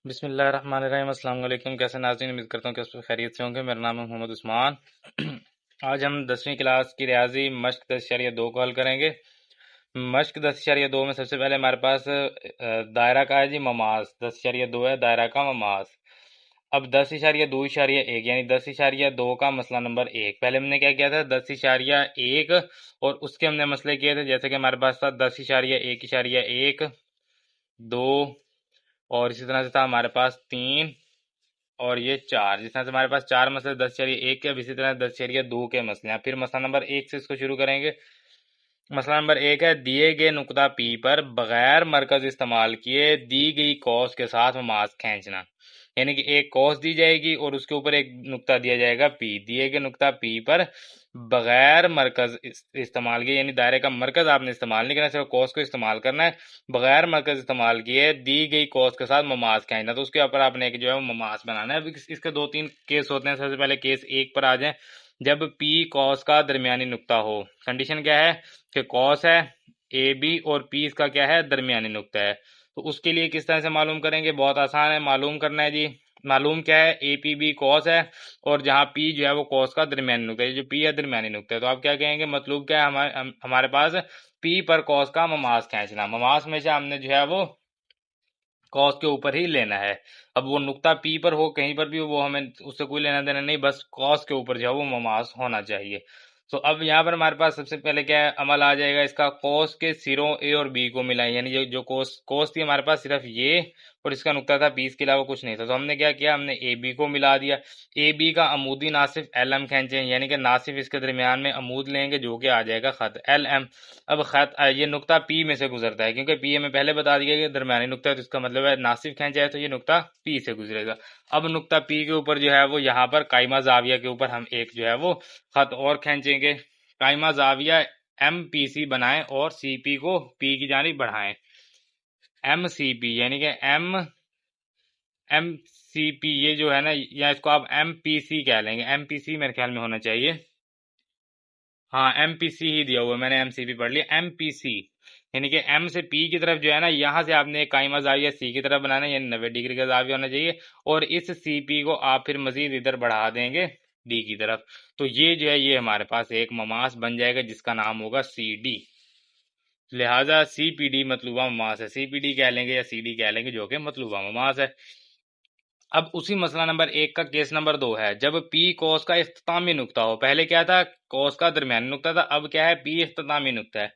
बिस्मिल्लाहिर्रहमानिर्रहीम। अस्सलाम वालेकुम। कैसे नाज़रीन, उम्मीद करता हूँ कि उस खैरियत से होंगे। मेरा नाम है मोहम्मद उस्मान। आज हम 10वीं क्लास की रियाजी मश्क 10.2 को हल करेंगे। मश्क 10.2 में सबसे पहले हमारे पास दायरा का है जी ममास। 10.2 है दायरा का ममास। अब 10.2.1 यानी 10.2 का मसला नंबर 1। पहले हमने क्या किया था, 10.1 और उसके हमने मसले किए थे, जैसे कि हमारे पास था 10.1.1 2 और इसी तरह से था हमारे पास 3 और ये 4। जिस तरह से हमारे पास 4 मसले 10.1 के, अब इसी तरह 10.2 के मसले हैं। फिर मसला नंबर 1 से इसको शुरू करेंगे। मसला नंबर 1 है, दिए गए नुक्ता पी पर बगैर मरकज इस्तेमाल किए दी गई कॉस के साथ मास खींचना। यानी कि एक कॉस दी जाएगी और उसके ऊपर एक नुक्ता दिया जाएगा पी। दिए गए नुक्ता पी पर बगैर मरकज इस्तेमाल किए, यानी दायरे का मरकज आपने इस्तेमाल नहीं करना, सिर्फ कॉस को इस्तेमाल करना है। बगैर मरकज इस्तेमाल किए दी गई कॉस के साथ ममास खींचना, तो उसके ऊपर आपने एक जो है ममास बनाना है। अब इसके 2-3 केस होते हैं। सबसे पहले केस 1 पर आ जाए। जब पी कॉस का दरमियानी नुक्ता हो। कंडीशन क्या है कि कॉस है ए बी और पी इसका क्या है, दरमियानी नुक्ता है। तो उसके लिए किस तरह से मालूम करेंगे, बहुत आसान है। मालूम करना है जी, मालूम क्या है, ए पी बी कॉस है और जहाँ पी जो है वो कॉस का दरमियानी नुक्ता है, जो पी है दरमियानी नुक्ता है। तो आप क्या कहेंगे, मतलब क्या है, हमारे पास पी पर कॉस का ममास खींचना। ममास में से हमने जो है वो कॉस के ऊपर ही लेना है। अब वो नुक्ता पी पर हो कहीं पर भी हो, वो हमें उससे कोई लेना देना नहीं, बस कॉस के ऊपर जो है वो ममास होना चाहिए। तो अब यहाँ पर हमारे पास सबसे पहले क्या है, अमल आ जाएगा इसका, कॉस के सिरों ए और बी को मिलाएं। यानी जो कोस कोस थी हमारे पास सिर्फ ये और इसका नुक्ता था बी, इसके अलावा कुछ नहीं था। तो हमने क्या किया, हमने ए बी को मिला दिया। ए बी का अमूदी नासिफ एल एम खींचे, यानी कि नासिफ इसके दरमियान में अमूद लेंगे जो कि आ जाएगा खत एल एम। अब खत ये नुक्ता पी में से गुजरता है, क्योंकि पी हमें पहले बता दिया कि दरमियानी नुक्ता है, तो इसका मतलब है नासिफ खींचा है तो ये नुक्ता पी से गुजरेगा। अब नुक्ता पी के ऊपर जो है वो यहाँ पर कायमा जाविया के ऊपर हम एक जो है वो खत और खींचेंगे। कायमा जाविया एम पी सी बनाएं और सी पी को पी की जानिब बढ़ाएं। एम सी पी यानी कि एम एम सी पी ये जो है ना, या इसको आप एम पी सी कह लेंगे। एम पी सी मेरे ख्याल में होना चाहिए, हाँ एम पी सी ही दिया हुआ है, मैंने एम सी पी पढ़ लिया। एम पी सी यानी कि एम से पी की तरफ जो है ना, यहाँ से आपने एक कायमा जाविया सी की तरफ बनाना है, यानी 90 डिग्री का जाविया होना चाहिए। और इस सी पी को आप फिर मजीद इधर बढ़ा देंगे डी की तरफ। तो ये जो है ये हमारे पास एक ममास बन जाएगा जिसका नाम होगा सी डी। लिहाजा सी पी डी मतलूबा ममास है। सी पी डी कह लेंगे या सी डी कह लेंगे, जो कि मतलूबा ममास है। अब उसी मसला नंबर 1 का केस नंबर 2 है, जब पी कॉस का इख्तितामी नुक्ता हो। पहले क्या था, कॉस का दरमियानी नुक्ता था, अब क्या है, पी इख्तितामी नुक्ता है।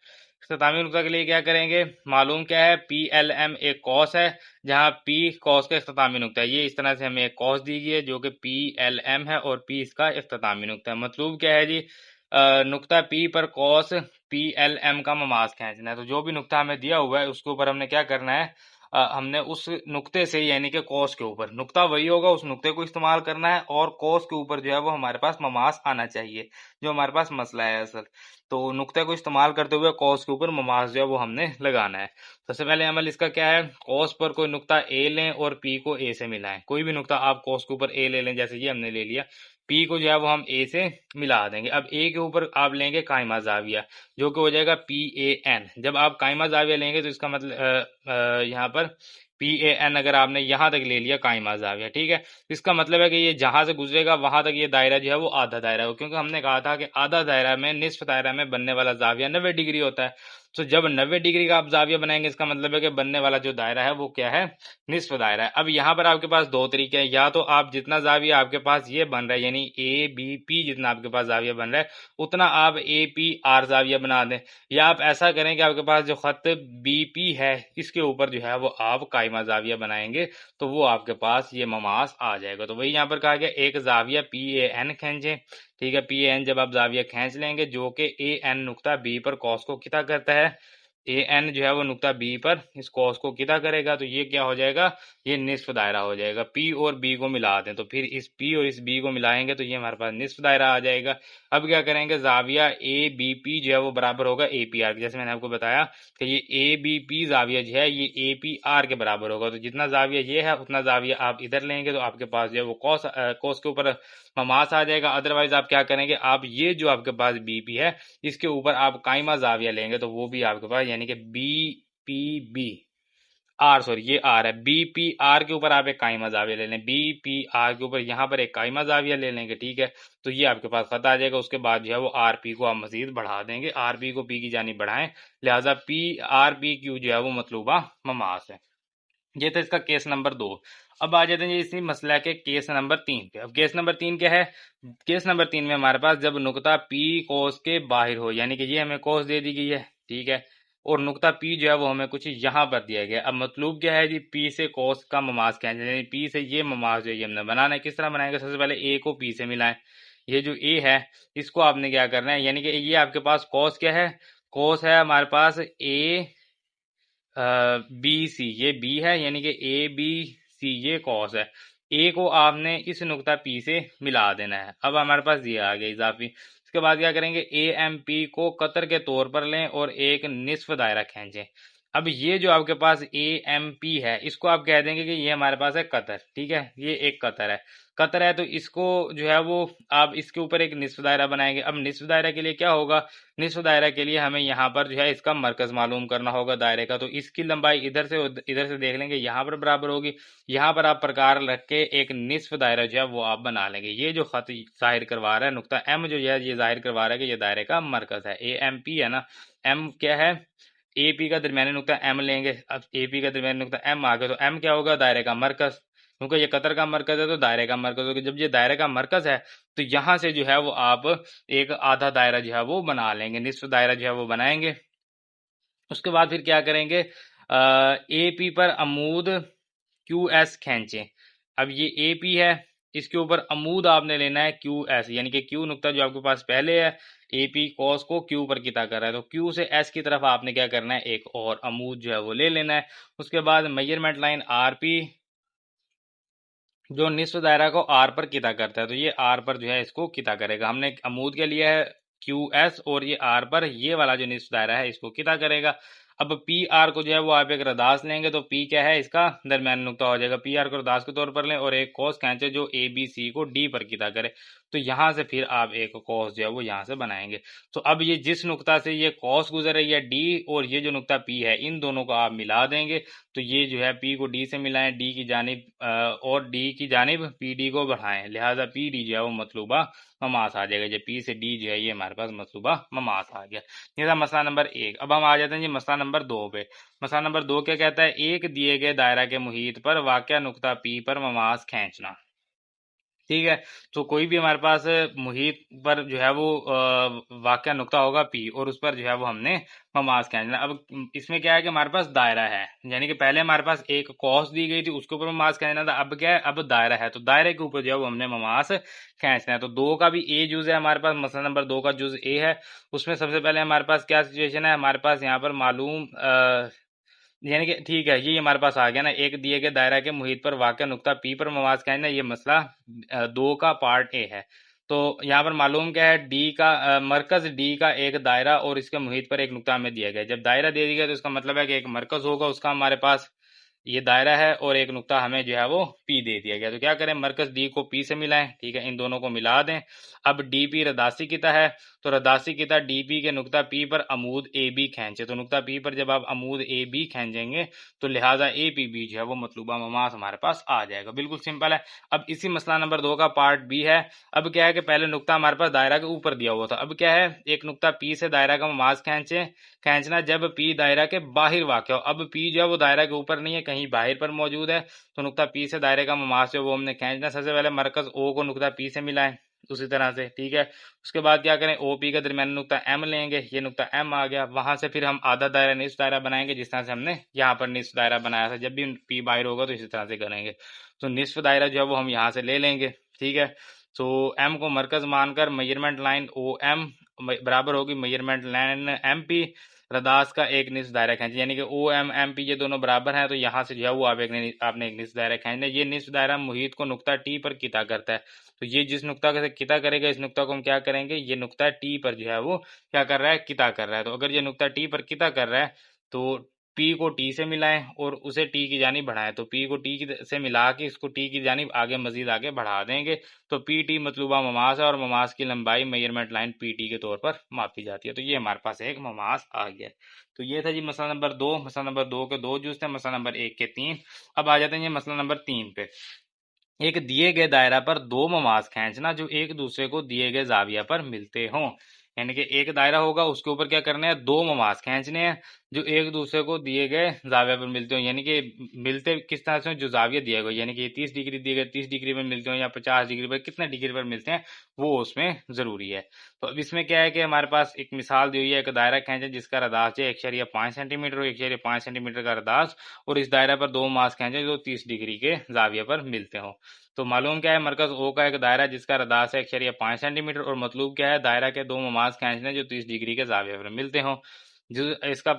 इख्तितामी नुक्ता के लिए क्या करेंगे, मालूम क्या है, पी एल एम एक कॉस है जहां पी कॉस का इख्तितामी नुक्ता है। ये इस तरह से हमें एक कॉस दीजिए जो कि पी एल एम है और पी इसका इख्तितामी नुक्ता है। मतलब क्या है जी, नुक्ता पी पर कॉस पी एल एम का ममास खींचना है। तो जो भी नुक्ता हमें दिया हुआ है उसके ऊपर हमने क्या करना है, हमने उस नुक्ते से यानी कि कॉस के ऊपर, नुक्ता वही होगा उस नुक्ते को इस्तेमाल करना है और कॉस के ऊपर जो है वो हमारे पास ममास आना चाहिए, जो हमारे पास मसला है असल। तो नुक्ते को इस्तेमाल करते हुए कॉस के ऊपर ममास जो है वो हमने लगाना है। सबसे पहले अमल इसका क्या है, कॉस पर कोई नुक्ता ए लें और पी को ए से मिलाएं। कोई भी नुक्ता आप कॉस के ऊपर ए ले लें, जैसे ये हमने ले लिया। पी को जो है वो हम ए से मिला देंगे। अब ए के ऊपर आप लेंगे कायमा जाविया जो कि हो जाएगा पी ए एन। जब आप कायमा जाविया लेंगे तो इसका मतलब यहाँ पर पी ए एन अगर आपने यहाँ तक ले लिया कायमा जाविया, ठीक है, तो इसका मतलब है कि ये जहां से गुजरेगा वहां तक ये दायरा जो है वो आधा दायरा हो, क्योंकि हमने कहा था कि आधा दायरा में, निस्फ दायरा में बनने वाला जाविया 90 डिग्री होता है। तो जब 90 डिग्री का आप जाविया बनाएंगे इसका मतलब है कि बनने वाला जो दायरा है वो क्या है, निस्फ दायरा है। अब यहाँ पर आपके पास दो तरीके हैं, या तो आप जितना जाविया आपके पास ये बन रहा है, यानी ए बी पी जितना आपके पास जाविया बन रहा है उतना आप ए पी आर जाविया बना दें, या आप ऐसा करें कि आपके पास जो खत बी पी है इसके ऊपर जो है वो आप कायमा जाविया बनाएंगे, तो वो आपके पास ये ममास आ जाएगा। तो वही यहाँ पर कहा गया, एक जाविया पी ए एन खींचे, ठीक है। पी ए एन जब आप जाविया खींच लेंगे जो कि ए एन नुक्ता बी पर कॉस को किता करता है, ए एन जो है वो नुक्ता बी पर इस कॉस को किता करेगा, तो ये क्या हो जाएगा, ये निस्फ दायरा हो जाएगा। पी और बी को मिला दें तो फिर इस पी और इस बी को मिलाएंगे तो ये हमारे पास निस्फ दायरा आ जाएगा। अब क्या करेंगे, जाविया ए बी पी जो है वो बराबर होगा ए पी आर के। जैसे मैंने आपको बताया कि ये ए बी पी जाविया जो है ये ए पी आर के बराबर होगा, तो जितना जाविया ये है उतना जाविया आप इधर लेंगे तो आपके पास जो है वो कॉस के ऊपर ममास आ जाएगा। अदरवाइज आप क्या करेंगे, आप ये जो आपके पास बी पी है इसके ऊपर आप कायमा जाविया लेंगे तो वो भी आपके पास, यानी कि B P B. R, sorry ये आर है, बी पी आर के ऊपर आप एक कायमा जाविया ले लें, बी पी आर के ऊपर यहाँ पर एक कायमा जाविया ले लेंगे, ठीक है। तो ये आपके पास खत आ जाएगा। उसके बाद जो है वो आर पी को आप मजीद बढ़ा देंगे, आर पी को पी की जानी बढ़ाएं, लिहाजा पी आर पी क्यू जो है वो मतलूबा ममास है। ये था इसका केस नंबर 2। अब आ जाते हैं इसी मसला के केस नंबर 3 पे। अब केस नंबर 3 क्या है? केस नंबर 3 में हमारे पास जब नुक्ता पी कोस के बाहर हो, यानी कि ये हमें कोस दे दी गई है, ठीक है, और नुक्ता पी जो है वो हमें कुछ यहाँ पर दिया गया। अब मतलब क्या है जी, पी से कोस का ममास क्या है, यानी पी से ये ममास जो है ये हमने बनाना है। किस तरह बनाएंगे? सबसे पहले ए को पी से मिलाएं, ये जो ए है इसको आपने क्या करना है, यानी कि ये आपके पास कोस क्या है, कोस है हमारे पास ए बी सी, ये बी है, यानी कि ए बी सी ये कॉस है। ए को आपने इस नुक्ता पी से मिला देना है। अब हमारे पास ये आ गया इजाफी। इसके बाद क्या करेंगे, ए एम पी को कतर के तौर पर लें और एक निस्फ दायरा खींचें। अब ये जो आपके पास ए एम पी है इसको आप कह देंगे कि ये हमारे पास है कतर, ठीक है, ये एक कतर है। कतर है तो इसको जो है वो आप इसके ऊपर एक निस्फ दायरा बनाएंगे। अब निस्फ दायरा के लिए क्या होगा, निस्फ दायरा के लिए हमें यहाँ पर जो है इसका मरकज मालूम करना होगा दायरे का। तो इसकी लंबाई इधर से देख लेंगे, यहाँ पर बराबर होगी। यहाँ पर आप प्रकार रख के एक निस्फ दायरा जो है वो आप बना लेंगे। ये जो खत जाहिर करवा रहा है नुक्ता एम जो है ये जाहिर करवा रहा है कि ये दायरे का मरकज है। ए एम पी है ना, एम क्या है, ए पी का दरमियानी नुक्ता एम लेंगे। अब ए पी का दरमियानी नुक्ता एम आ गया तो एम क्या होगा, दायरे का मरकज, क्योंकि ये कतर का मरकज है तो दायरे का मरकज होगा। जब ये दायरे का मरकज है तो यहाँ से जो है वो आप एक आधा दायरा जो है वो बना लेंगे, निस्फ दायरा जो है वो बनाएंगे। उसके बाद फिर क्या करेंगे, ए पी पर अमूद क्यू एस खींचें। अब ये ए पी है, इसके ऊपर अमूद आपने लेना है क्यू एस, यानी कि क्यू नुक्ता जो आपके पास पहले है, ए पी कॉस को क्यू पर किता कर रहा है, तो क्यू से एस की तरफ आपने क्या करना है, एक और अमूद जो है वो ले लेना है। उसके बाद मेजरमेंट लाइन आर पी जो निस्फ दायरा को आर पर किता करता है, तो ये आर पर जो है इसको किता करेगा। हमने अमूद के लिए है क्यू एस और ये आर पर ये वाला जो निस्फ दायरा है इसको किता करेगा। अब पी आर को जो है वो आप एक रदास लेंगे तो पी क्या है, इसका दरमियान नुक्ता हो जाएगा। पी आर को रदास के तौर पर लें और एक कॉस खींचे जो ए बी सी को डी पर किता करे, तो यहाँ से फिर आप एक कॉस जो है वो यहाँ से बनाएंगे। तो अब ये जिस नुक्ता से ये कॉस गुजर रही है डी और ये जो नुक्ता पी है इन दोनों को आप मिला देंगे। तो ये जो है पी को डी से मिलाएं, डी की जानिब और डी की जानिब पी डी को बढ़ाएं, लिहाजा पी डी जो है वो मतलूबा ममास आ जाएगा। जब पी से डी जो है ये हमारे पास मतलूबा ममास आ गया। ये था मसला नंबर 1। अब हम आ जाते हैं जी मसला नंबर 2 पे। मसला नंबर 2 क्या कहता है, एक दिए गए दायरा के मुहीत पर वाक़या नुक्ता पी पर ममास खींचना, ठीक है। तो कोई भी हमारे पास मुहीत पर जो है वो वाक़या नुक्ता होगा पी और उस पर जो है वो हमने ममास खींचना। अब इसमें क्या है कि हमारे पास दायरा है, यानी कि पहले हमारे पास एक कॉस दी गई थी उसके ऊपर ममास खींचना था। अब क्या है, अब दायरा है तो दायरे के ऊपर जो है वो हमने ममास खींचना है। तो 2 का भी ए जुज़ है हमारे पास, मसला नंबर 2 का जुज़ ए है। उसमें सबसे पहले हमारे पास क्या सिचुएशन है, हमारे पास यहाँ पर मालूम यानी कि ठीक है, ये हमारे पास आ गया ना, एक दिए गए दायरा के मुहीत पर वाक़या नुक्ता पी पर मवाज खींचना, ये मसला 2 का पार्ट ए है। तो यहाँ पर मालूम क्या है, डी का मरकज डी का एक दायरा और इसके मुहीत पर एक नुक्ता हमें दिया गया। जब दायरा दे दिया गया तो इसका मतलब है कि एक मरकज होगा उसका हमारे पास, ये दायरा है और एक नुक्ता हमें जो है वो पी दे दिया गया। तो क्या करें, मरकज डी को पी से मिलाएं, ठीक है, इन दोनों को मिला दें। अब डी पी रदासी किता है तो रदासी किता डी पी के नुक्ता पी पर अमूद ए बी खींचे। तो नुक्ता पी पर जब आप अमूद ए बी खींचेंगे तो लिहाजा ए पी बी जो है वो मतलूबा ममास हमारे पास आ जाएगा। बिल्कुल सिंपल है। अब इसी मसला नंबर 2 का पार्ट बी है। अब क्या है कि पहले नुक्ता हमारे पास दायरा के ऊपर दिया हुआ था, अब क्या है, एक नुक्ता पी से दायरा का ममास खींचना जब पी दायरा के बाहर वाक़या हो। अब पी जो है वो दायरा के ऊपर नहीं है, कहीं बाहर पर मौजूद है, तो नुक्ता पी से दायरे का ममास जो वो हमने खींचना। सबसे पहले मरकज ओ को नुक्ता पी से मिलाएं उसी तरह से, ठीक है। उसके बाद क्या करें, ओ पी का दरमियान नुक्ता एम लेंगे, ये नुक्ता एम आ गया। वहां से फिर हम आधा दायरा निस्फ दायरा बनाएंगे जिस तरह से हमने यहाँ पर निस्फ दायरा बनाया था। जब भी पी बाहर होगा तो इसी तरह से करेंगे। तो निस्फ दायरा जो है वो हम यहाँ से ले लेंगे, ठीक है। तो एम को मरकज मानकर मेजरमेंट लाइन ओ एम बराबर होगी मेजरमेंट लाइन एम पी रदास का एक निस्फ दायरा खींचे, यानी कि ओ एम एम पी ये दोनों बराबर हैं। तो यहाँ से जो है वो आपने एक निस्फ दायरा खींचना। ये निस्फ दायरा मुहीत को नुक्ता टी पर किता करता है। तो ये जिस नुक्ता से किता करेगा इस नुक्ता को हम क्या करेंगे, ये नुक्ता टी पर जो है वो क्या कर रहा है, किता कर रहा है। तो अगर ये नुक्ता टी पर किता कर रहा है तो पी को टी से मिलाएं और उसे टी की जानिब बढ़ाएं। तो पी को टी से मिला के इसको टी की जानिब आगे मजीद आगे बढ़ा देंगे। तो पी टी मतलूबा ममास है और ममास की लंबाई मेजरमेंट लाइन पी टी के तौर पर मापी जाती है। तो ये हमारे पास एक ममास आ गया। तो ये था जी मसला नंबर 2। मसला नंबर 2 के 2 जुज थे, मसला नंबर 1 के 3। अब आ जाते हैं ये मसला नंबर 3 पे। एक दिए गए दायरा पर दो ममाज खींचना जो एक दूसरे को दिए गए जाविया पर मिलते हों। यानी कि एक दायरा होगा, उसके ऊपर क्या करना है, दो ममाज खींचने हैं जो एक दूसरे को दिए गए जाविया पर मिलते हो। यानी कि मिलते किस तरह से, जो जाविया दिया गया, यानी कि 30 डिग्री दिए गए 30 डिग्री पर मिलते हो या 50 डिग्री पर, कितने डिग्री पर मिलते हैं वो उसमें जरूरी है। तो अब इसमें क्या है कि हमारे पास एक मिसाल दी हुई है, एक दायरा खींचे जिसका रदास है 1.5 सेंटीमीटर और 1.5 सेंटीमीटर का रदास, और इस दायरा पर दो ममाज खींचे जो 30 डिग्री के जाविया पर मिलते हो। तो मालूम क्या है, मरकज ओ का एक दायरा जिसका रदास है 1.5 सेंटीमीटर, और मतलूब क्या है, दायरा के दो ममाज खींचने जो 30 डिग्री के जाविया पर मिलते हो। जो इसका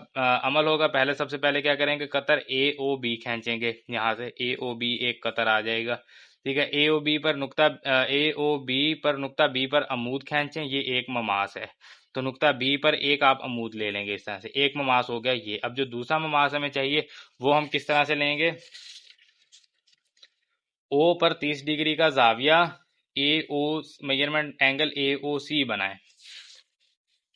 अमल होगा, पहले सबसे पहले क्या करेंगे, कतर ए ओ बी खींचेंगे। यहाँ से ए ओ बी एक कतर आ जाएगा। ठीक है, ए ओ बी पर नुक्ता ए ओ बी पर नुक्ता बी पर अमूद खींचें, ये एक ममास है। तो नुक्ता बी पर एक आप अमूद ले लेंगे, इस तरह से एक ममास हो गया ये। अब जो दूसरा ममास हमें चाहिए वो हम किस तरह से लेंगे, ओ पर 30 डिग्री का जाविया ए ओ मेजरमेंट एंगल ए ओ सी बनाए।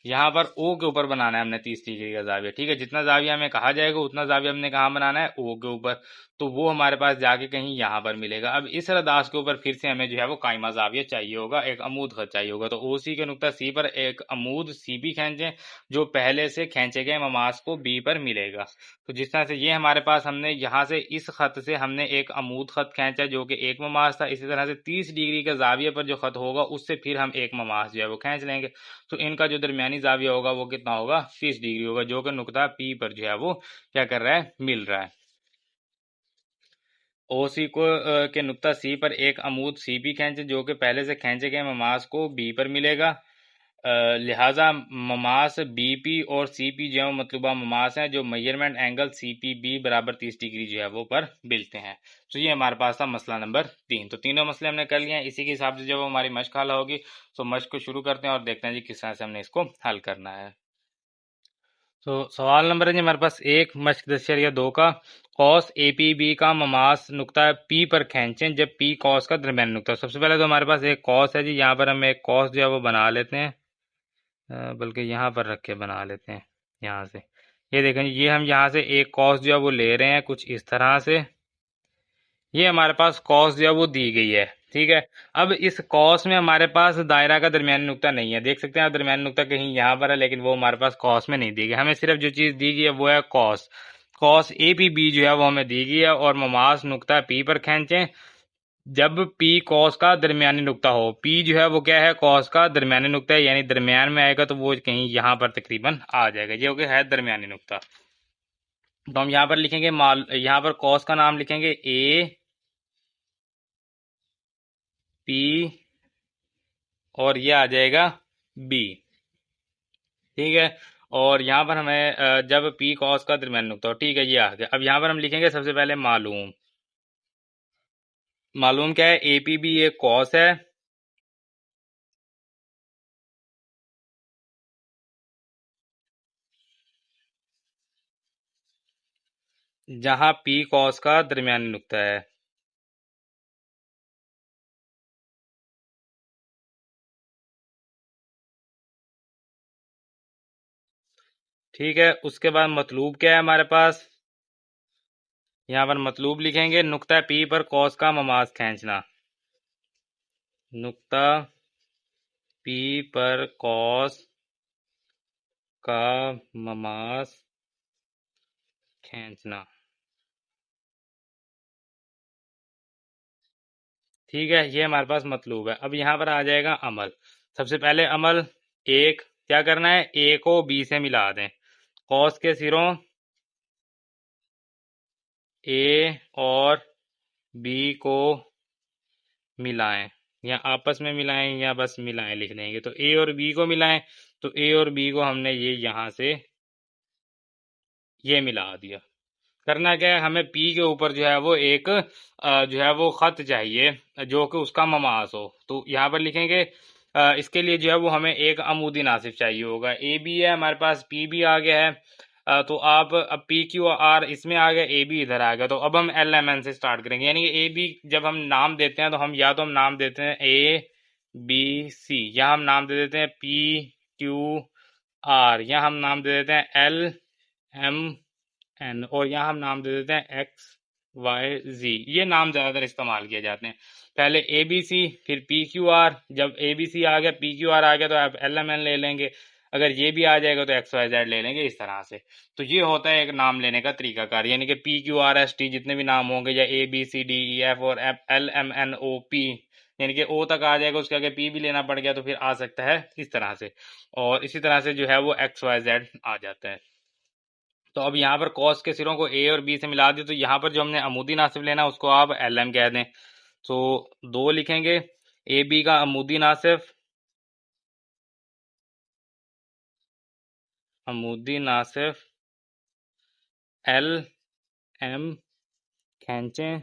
यहाँ पर ओ के ऊपर बनाना है हमने 30 डिग्री का जाविया। ठीक है, जितना जाविया हमें कहा जाएगा उतना जाविया हमने कहाँ बनाना है, ओ के ऊपर। तो वो हमारे पास जाके कहीं यहाँ पर मिलेगा। अब इस रदास के ऊपर फिर से हमें जो है वो कायमा जाविया चाहिए होगा, एक अमूद खत चाहिए होगा। तो ओ सी के नुक्ता सी पर एक अमूद सी भी खींचे जो पहले से खींचे गए ममास को बी पर मिलेगा। तो जिस तरह से ये हमारे पास, हमने यहाँ से इस खत से हमने एक अमूद खत खींचा जो कि एक ममास था। इसी तरह से 30 डिग्री के जाविये पर जो खत होगा उससे फिर हम एक ममास जो है वो खींच लेंगे। तो इनका जो दरमियानी जाविया होगा वो कितना होगा, 30 डिग्री होगा, जो कि नुकता पी पर जो है वो क्या कर रहा है, मिल रहा है। ओ सी को के नुकता सी पर एक अमूद सी पी खींचे जो कि पहले से खींचे गए ममास को बी पर मिलेगा। लिहाजा ममास बी पी और सी पी जो है मतलूबा ममास हैं जो measurement angle C P B बराबर 30 डिग्री जो है वो पर मिलते हैं। तो ये हमारे पास था मसला नंबर 3। तो तीनों मसले हमने कर लिए हैं। इसी के हिसाब से जब हमारी मश्क हल होगी तो मश्क को शुरू करते हैं और देखते हैं जी किस तरह से हमने इसको हल करना है। तो सवाल नंबर है जी हमारे पास एक, मश्क 10.2 का कॉस ए पी बी का ममास नुक्ता पी पर खींचें जब पी कॉस का दरमियानी नुक्ता। सबसे पहले तो हमारे पास एक कॉस है जी, यहाँ पर हम एक कॉस जो है वो बना लेते हैं, बल्कि यहाँ पर रख के बना लेते हैं। यहाँ से ये देखें, ये हम यहाँ से एक कॉस जो है वो ले रहे हैं कुछ इस तरह से। ये हमारे पास कॉस जो है वो दी गई है। ठीक है, अब इस कॉस में हमारे पास दायरा का दरमियानी नुक्ता नहीं है। देख सकते हैं दरमियानी नुक्ता कहीं यहाँ पर है, लेकिन वो हमारे पास कॉस में नहीं दी गई। हमें सिर्फ जो चीज़ दी गई है वो है cos. Cos A P B जो है वो हमें दी गई है, और ममास नुक्ता पी पर खींचें जब पी कॉस का दरमियानी नुक्ता हो। पी जो है वो क्या है, कॉस का दरमियानी नुक्ता है, यानी दरमियान में आएगा तो वो कहीं यहाँ पर तकरीबन आ जाएगा। ये हो गया है दरमियानी नुक्ता। तो हम यहाँ पर लिखेंगे यहाँ पर कॉस का नाम लिखेंगे ए पी और ये आ जाएगा बी। ठीक है, और यहाँ पर हमें जब पी कॉस का दरमियानी नुक्ता हो। ठीक है, ये आ गया। अब यहाँ पर हम लिखेंगे सबसे पहले मालूम। मालूम क्या है, ए पी बी एक कॉस है जहां पी कॉस का दरमियानी नुक्ता है। ठीक है, उसके बाद मतलूब क्या है हमारे पास, यहाँ पर मतलूब लिखेंगे नुक्ता पी पर कॉस का ममास खींचना। नुक्ता पी पर कॉस का ममास खींचना। ठीक है, ये हमारे पास मतलूब है। अब यहाँ पर आ जाएगा अमल। सबसे पहले अमल एक, क्या करना है, ए को बी से मिला दें। कॉस के सिरों ए और बी को मिलाएं, या आपस में मिलाएं या बस मिलाएं लिख देंगे। तो ए और बी को मिलाएं, तो ए और बी को हमने ये यहाँ से ये मिला दिया। करना क्या है, हमें पी के ऊपर जो है वो एक जो है वो खत चाहिए जो कि उसका ममास हो। तो यहाँ पर लिखेंगे इसके लिए जो है वो हमें एक अमूदी नासिब चाहिए होगा। ए बी है हमारे पास, पी भी आ गया है। तो आप अब पी क्यू आर इसमें आ गया, ए बी इधर आ गया, तो अब हम एल एम एन से स्टार्ट करेंगे। यानी कि ए बी जब हम नाम देते हैं तो हम या तो हम नाम देते हैं ए बी सी, या हम नाम दे देते हैं पी क्यू आर, या हम नाम दे देते हैं एल एम एन, और यहाँ हम नाम दे देते हैं एक्स वाई जी। ये नाम ज़्यादातर इस्तेमाल किए जाते हैं। पहले ए बी सी, फिर पी क्यू आर। जब ए बी सी आ गया, पी क्यू आर आ गया, तो आप एल एम एन ले लेंगे। अगर ये भी आ जाएगा तो एक्स वाई जेड ले लेंगे, इस तरह से। तो ये होता है एक नाम लेने का तरीकाकार। यानी कि P Q R S T जितने भी नाम होंगे, या A B C D E F और L M N O P, यानी कि ओ तक आ जाएगा, उसके आगे पी भी लेना पड़ गया तो फिर आ सकता है इस तरह से। और इसी तरह से जो है वो एक्स वाई जेड आ जाता है। तो अब यहाँ पर कॉस के सिरों को ए और बी से मिला दिया, तो यहाँ पर जो हमने अमूदी नासिब लेना उसको आप एल एम कह दें। तो 2 लिखेंगे, ए बी का अमूदी नासिब, अमूदी नासिब एल एम खींचें,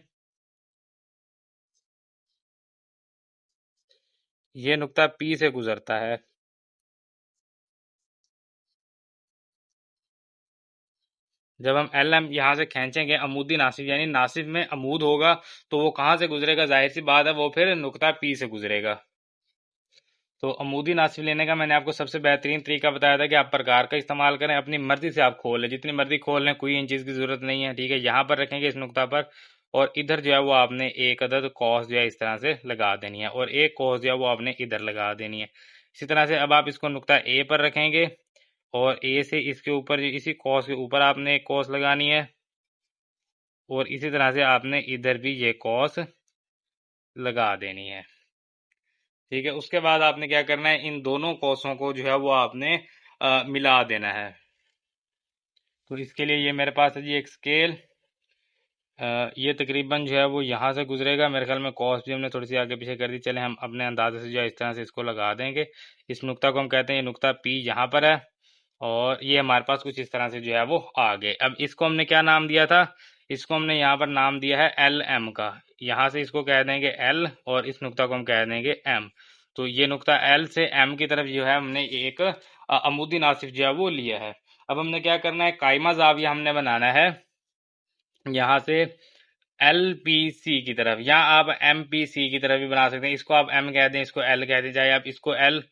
ये नुक्ता पी से गुजरता है। जब हम एल एम यहाँ से खींचेंगे अमूदी नासिब, यानी नासिब में अमूद होगा, तो वो कहाँ से गुजरेगा, जाहिर सी बात है वो फिर नुक्ता पी से गुजरेगा। तो अमूदी नासिब लेने का मैंने आपको सबसे बेहतरीन तरीका बताया था कि आप प्रकार का इस्तेमाल करें, अपनी मर्जी से आप खोल लें, जितनी मर्जी खोल लें, कोई इन चीज़ की ज़रूरत नहीं है, ठीक है। यहाँ पर रखेंगे इस नुक्ता पर, और इधर जो है वो आपने एक अदद कॉस जो है इस तरह से लगा देनी है, और एक कॉस जो है वो आपने इधर लगा देनी है। इसी तरह से अब आप इसको नुक्ता ए पर रखेंगे, और ए से इसके ऊपर इसी कॉस के ऊपर आपने एक कॉस लगानी है, और इसी तरह से आपने इधर भी ये कॉस लगा देनी है, ठीक है। उसके बाद आपने क्या करना है, इन दोनों कॉसों को जो है वो आपने मिला देना है। तो इसके लिए ये मेरे पास है जी एक स्केल, ये तकरीबन जो है वो यहाँ से गुजरेगा। मेरे ख्याल में कॉस भी हमने थोड़ी सी आगे पीछे कर दी, चले हम अपने अंदाजे से जो है इस तरह से इसको लगा देंगे। इस नुक्ता को हम कहते हैं, ये नुक्ता पी यहाँ पर है, और ये हमारे पास कुछ इस तरह से जो है वो आ गए। अब इसको हमने क्या नाम दिया था, इसको हमने यहाँ पर नाम दिया है एल एम का। यहाँ से इसको कह देंगे एल, और इस नुक्ता को हम कह देंगे एम। तो ये नुक्ता एल से एम की तरफ जो है हमने एक अमूदी नासिफ जो है वो लिया है। अब हमने क्या करना है, कायमा जाविया हमने बनाना है यहाँ से एल पी सी की तरफ, या आप एम पी सी की तरफ भी बना सकते हैं। इसको आप एम कह दें, इसको एल कह दें, चाहे आप इसको एल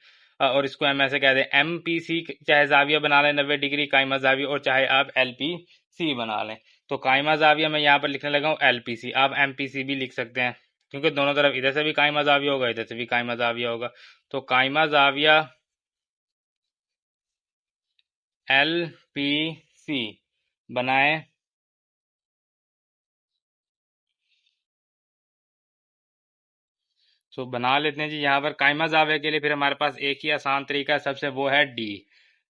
और इसको एम ऐसे कह दें। एम पी सी चाहे जाविया बना लें 90 डिग्री कायमा जाविया, और चाहे आप एल पी सी बना लें। तो कायमा जाविया मैं यहाँ पर लिखने लगा हूँ एल पी सी, आप एम पी सी भी लिख सकते हैं, क्योंकि दोनों तरफ इधर से भी कायमा जाविया होगा, इधर से भी कायमा जाविया होगा। तो कायमा जाविया एल पी सी बनाएं। सो बना लेते हैं जी। यहाँ पर कायमा जावे के लिए फिर हमारे पास एक ही आसान तरीका है सबसे, वो है डी।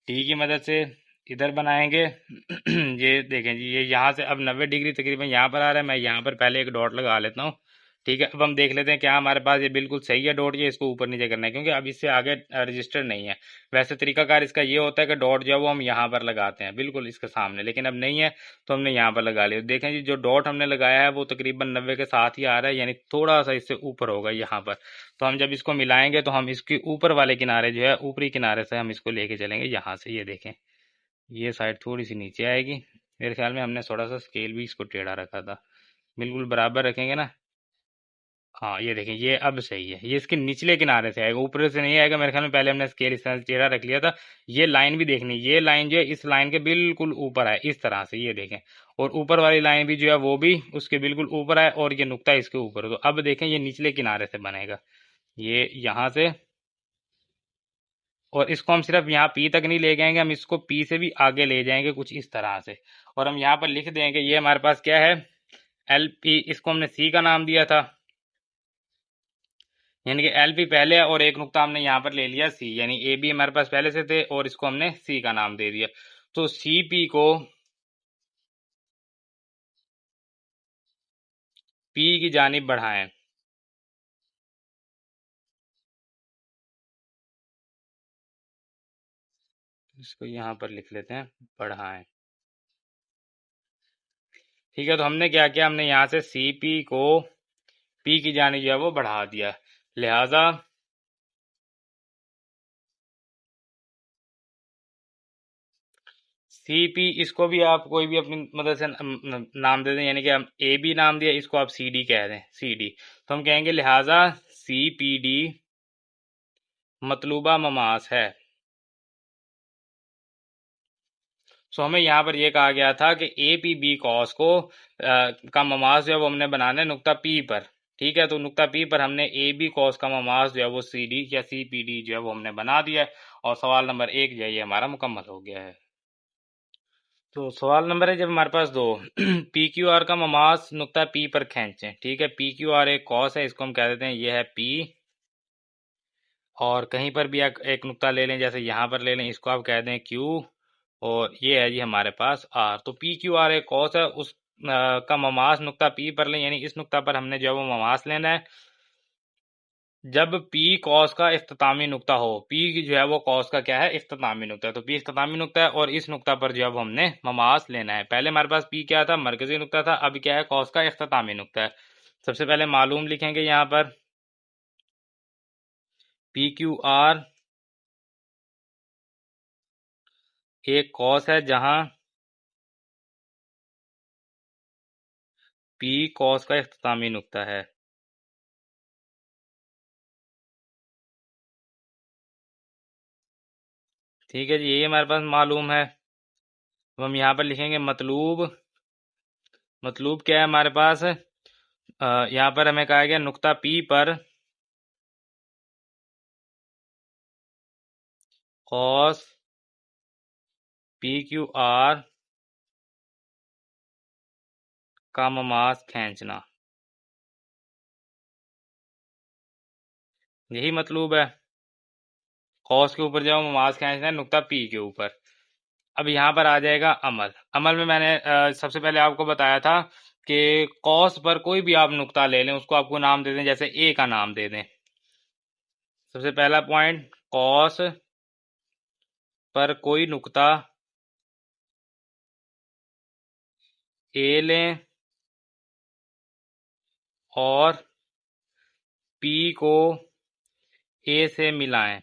डी की मदद से इधर बनाएंगे। ये देखें जी, ये यहाँ से अब 90 डिग्री तकरीबन यहाँ पर आ रहा है। मैं यहाँ पर पहले एक डॉट लगा लेता हूँ, ठीक है। अब हम देख लेते हैं क्या हमारे पास ये बिल्कुल सही है डॉट, ये इसको ऊपर नीचे करना है, क्योंकि अब इससे आगे रजिस्टर नहीं है। वैसे तरीकाकार इसका ये होता है कि डॉट जो है वो हम यहाँ पर लगाते हैं बिल्कुल इसके सामने, लेकिन अब नहीं है तो हमने यहाँ पर लगा लिया। देखें जी, जो डॉट हमने लगाया है वो तकरीबन 90 के साथ ही आ रहा है, यानी थोड़ा सा इससे ऊपर होगा यहाँ पर। तो हम जब इसको मिलाएंगे तो हम इसके ऊपर वाले किनारे जो है, ऊपरी किनारे से हम इसको लेके चलेंगे यहाँ से। ये देखें, ये साइड थोड़ी सी नीचे आएगी। मेरे ख्याल में हमने थोड़ा सा स्केल भी इसको टेढ़ा रखा था। बिल्कुल बराबर रखेंगे ना। हाँ ये देखें, ये अब सही है। ये इसके निचले किनारे से आएगा, ऊपर से नहीं आएगा। मेरे ख्याल में पहले हमने स्केल इस तरह से टेढ़ा रख लिया था। ये लाइन भी देखनी, ये लाइन जो है इस लाइन के बिल्कुल ऊपर है इस तरह से, ये देखें। और ऊपर वाली लाइन भी जो है वो भी उसके बिल्कुल ऊपर है, और ये नुक्ता इसके ऊपर है। तो अब देखें ये निचले किनारे से बनेगा, ये यहाँ से। और इसको हम सिर्फ यहाँ पी तक नहीं ले जाएंगे, हम इसको पी से भी आगे ले जाएंगे कुछ इस तरह से। और हम यहाँ पर लिख देंगे, ये हमारे पास क्या है, एल पी। इसको हमने सी का नाम दिया था, यानी कि एल पी पहले है, और एक नुक्ता हमने यहाँ पर ले लिया सी, यानी ए बी हमारे पास पहले से थे, और इसको हमने सी का नाम दे दिया। तो सी पी को पी की जानिब बढ़ाएं। इसको यहाँ पर लिख लेते हैं, बढ़ाएं, ठीक है। तो हमने क्या किया, हमने यहाँ से सी पी को पी की जानिब जो है वो बढ़ा दिया। लिहाजा सी पी, इसको भी आप कोई भी अपनी मदद से नाम दे दें, यानी कि हम ए बी नाम दिया, इसको आप सी डी कह दें, सी डी। तो हम कहेंगे लिहाजा सी पी डी मतलूबा ममास है। सो हमें यहाँ पर यह कहा गया था कि ए पी बी कॉस को का ममास जो है वो हमने बनाना है नुक्ता पी पर। ठीक है, तो नुक्ता पी पर हमने ए बी कॉस का ममास जो है वो सी डी या सी पी डी जो है वो हमने बना दिया है, और सवाल नंबर 1 जो है ये हमारा मुकम्मल हो गया है। तो सवाल नंबर है जब हमारे पास दो पी क्यू आर का ममास नुक्ता पी पर खींचें। ठीक है, पी क्यू आर एक कॉस है, इसको हम कह देते हैं ये है पी, और कहीं पर भी एक नुक्ता ले लें, जैसे यहाँ पर ले लें, इसको आप कह दें क्यू, और ये है जी हमारे पास आर। तो पी क्यू आर एक कॉस है, उस का ममास नुक्ता पी पर लें, यानी इस नुक्ता पर हमने जो है वो ममास लेना है जब पी कॉस का इख्तितामी नुक्ता हो। पी जो है वो कॉस का क्या है, इख्तितामी नुक्ता है, तो पी इख्तितामी नुक्ता है, और इस नुक्ता पर जो है वो हमने ममास लेना है। पहले हमारे पास पी क्या था, मरकजी नुक्ता था, अब क्या है, कॉस का इख्तितामी नुक्ता है। सबसे पहले मालूम लिखेंगे यहाँ पर पी क्यू आर एक कॉस है जहां पी कॉस का इख्तितामी नुक्ता है। ठीक है जी, ये हमारे पास मालूम है। तो हम यहाँ पर लिखेंगे मतलूब। मतलूब क्या है हमारे पास, यहाँ पर हमें कहा गया नुक्ता पी पर कॉस पी क्यू आर का ममास खींचना, यही मतलूब है। कॉस के ऊपर जाओ, ममास खींचना है नुक्ता पी के ऊपर। अब यहाँ पर आ जाएगा अमल। अमल में मैंने सबसे पहले आपको बताया था कि कॉस पर कोई भी आप नुक्ता ले लें, उसको आपको नाम दे दें, जैसे ए का नाम दे दें। सबसे पहला पॉइंट, कॉस पर कोई नुक्ता ए लें और पी को ए से मिलाएं।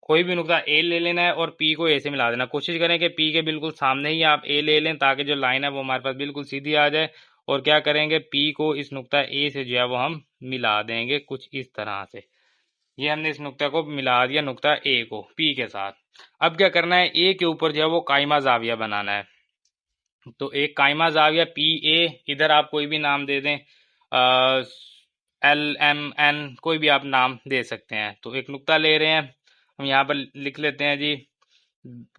कोई भी नुक्ता ए ले लेना है और पी को ए से मिला देना। कोशिश करें कि पी के बिल्कुल सामने ही आप ए ले लें, ताकि जो लाइन है वो हमारे पास बिल्कुल सीधी आ जाए। और क्या करेंगे, पी को इस नुक्ता ए से जो है वो हम मिला देंगे कुछ इस तरह से। ये हमने इस नुक्ता को मिला दिया, नुक्ता ए को पी के साथ। अब क्या करना है, ए के ऊपर जो है वो कायमा जाविया बनाना है। तो एक कायमा जाविया पी ए, इधर आप कोई भी नाम दे दें, एल एम एन, कोई भी आप नाम दे सकते हैं। तो एक नुक्ता ले रहे हैं हम, यहाँ पर लिख लेते हैं जी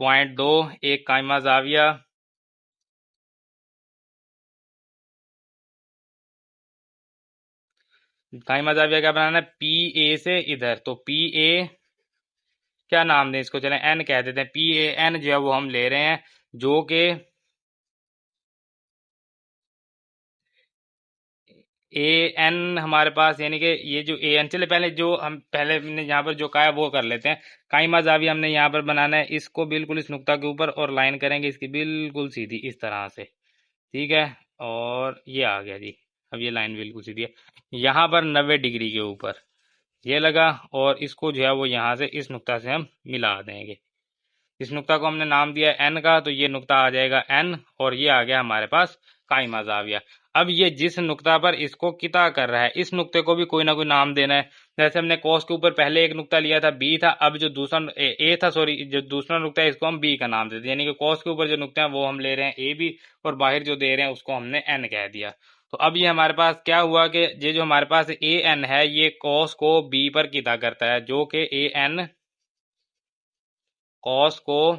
.2 एक कायमा जाविया कायमा जाविया क्या बनाना है, पी ए से इधर। तो पी ए क्या नाम दें इसको, चलें एन कह देते हैं। पी ए एन जो है वो हम ले रहे हैं, जो कि ए एन हमारे पास, यानी कि ये जो ए एन, चले पहले जो हम पहले हमने यहाँ पर जो कहा है वो कर लेते हैं। कायमा जाविया हमने यहाँ पर बनाना है, इसको बिल्कुल इस नुक्ता के ऊपर और लाइन करेंगे इसकी बिल्कुल सीधी इस तरह से। ठीक है, और ये आ गया जी। अब ये लाइन बिल्कुल सीधी है, यहाँ पर 90 डिग्री के ऊपर ये लगा, और इसको जो है वो यहाँ से इस नुक्ता से हम मिला देंगे। इस नुक्ता को हमने नाम दिया एन का, तो ये नुक्ता आ जाएगा एन, और ये आ गया हमारे पास कायमा जाविया। अब ये जिस नुक्ता पर इसको किता कर रहा है, इस नुक्ते को भी कोई ना कोई नाम देना है। जैसे हमने कॉस के ऊपर पहले एक नुक्ता लिया था बी था, अब जो दूसरा ए था, सॉरी, जो दूसरा नुक्ता है इसको हम बी का नाम देते हैं। यानी कि कॉस के ऊपर जो नुक्ता है वो हम ले रहे हैं ए बी, और बाहर जो दे रहे हैं उसको हमने एन कह दिया। तो अब ये हमारे पास क्या हुआ कि ये जो हमारे पास ए एन है, ये कॉस को बी पर किता करता है, जो कि ए एन कॉस को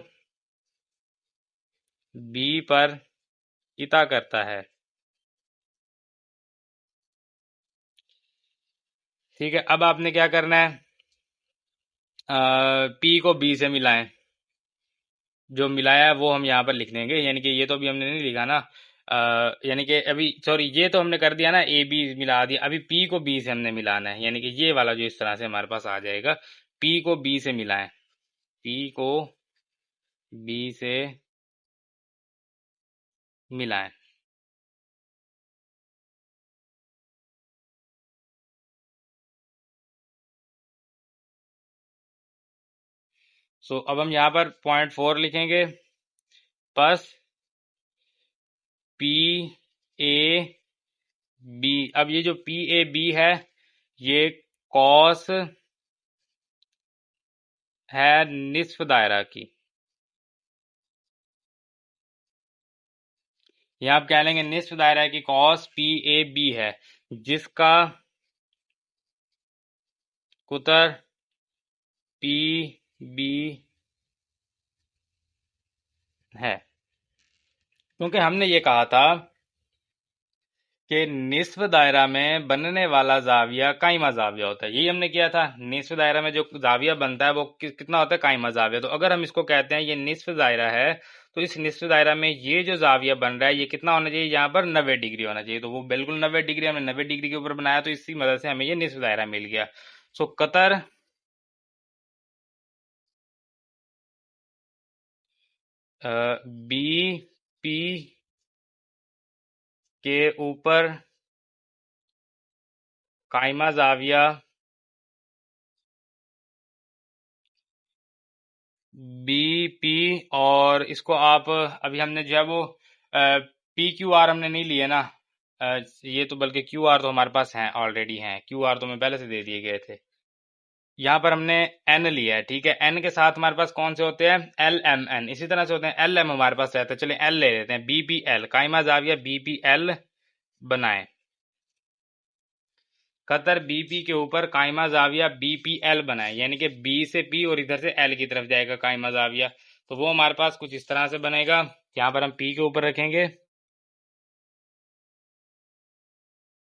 बी पर किता करता है। ठीक है, अब आपने क्या करना है, पी को बी से मिलाएं। जो मिलाया है वो हम यहाँ पर लिख देंगे, यानी कि ये तो अभी हमने नहीं लिखा ना, यानी कि अभी सॉरी, ये तो हमने कर दिया ना, ए बी मिला दिया, अभी पी को बी से हमने मिलाना है, यानी कि ये वाला जो इस तरह से हमारे पास आ जाएगा, पी को बी से मिलाएं, पी को बी से मिलाएं। सो अब हम यहाँ पर 0.4 लिखेंगे, प्लस पी ए बी। अब ये जो पी ए बी है ये कॉस है निस्फ दायरा की। ये आप कह लेंगे निस्फ दायरा की कॉस पी ए बी है, जिसका कुतर पी बी है। क्योंकि हमने ये कहा था कि निस्फ दायरा में बनने वाला जाविया काइमा जाविया होता है। यही हमने किया था। निस्फ दायरा में जो जाविया बनता है वो कितना होता है, काइमा जाविया। तो अगर हम इसको कहते हैं ये निस्फ दायरा है, तो इस निस्फ दायरा में ये जो जाविया बन रहा है ये कितना होना चाहिए, यहाँ पर 90 डिग्री होना चाहिए। तो वो बिल्कुल 90 डिग्री, हमने 90 डिग्री के ऊपर बनाया, तो इसी मदद से हमें ये निस्फ दायरा मिल गया। सो कतर बी पी के ऊपर काइमा जाविया बी पी, और इसको आप अभी हमने जो है वो पी क्यू आर हमने नहीं लिए ना, ये तो बल्कि क्यू आर तो हमारे पास हैं, ऑलरेडी हैं। क्यू आर तो हमें पहले से दे दिए गए थे। यहाँ पर हमने एन लिया है, ठीक है। एन के साथ हमारे पास कौन से होते हैं, एल एम एन। इसी तरह से होते हैं एल एम हमारे पास रहता है। चलिए एल ले लेते हैं, बी पी एल काइमा जाविया बी पी एल बनाए। कतर बीपी के ऊपर काइमा जाविया बीपीएल बनाए, यानी कि बी से पी और इधर से एल की तरफ जाएगा काइमा जाविया। तो वो हमारे पास कुछ इस तरह से बनेगा। यहाँ पर हम पी के ऊपर रखेंगे,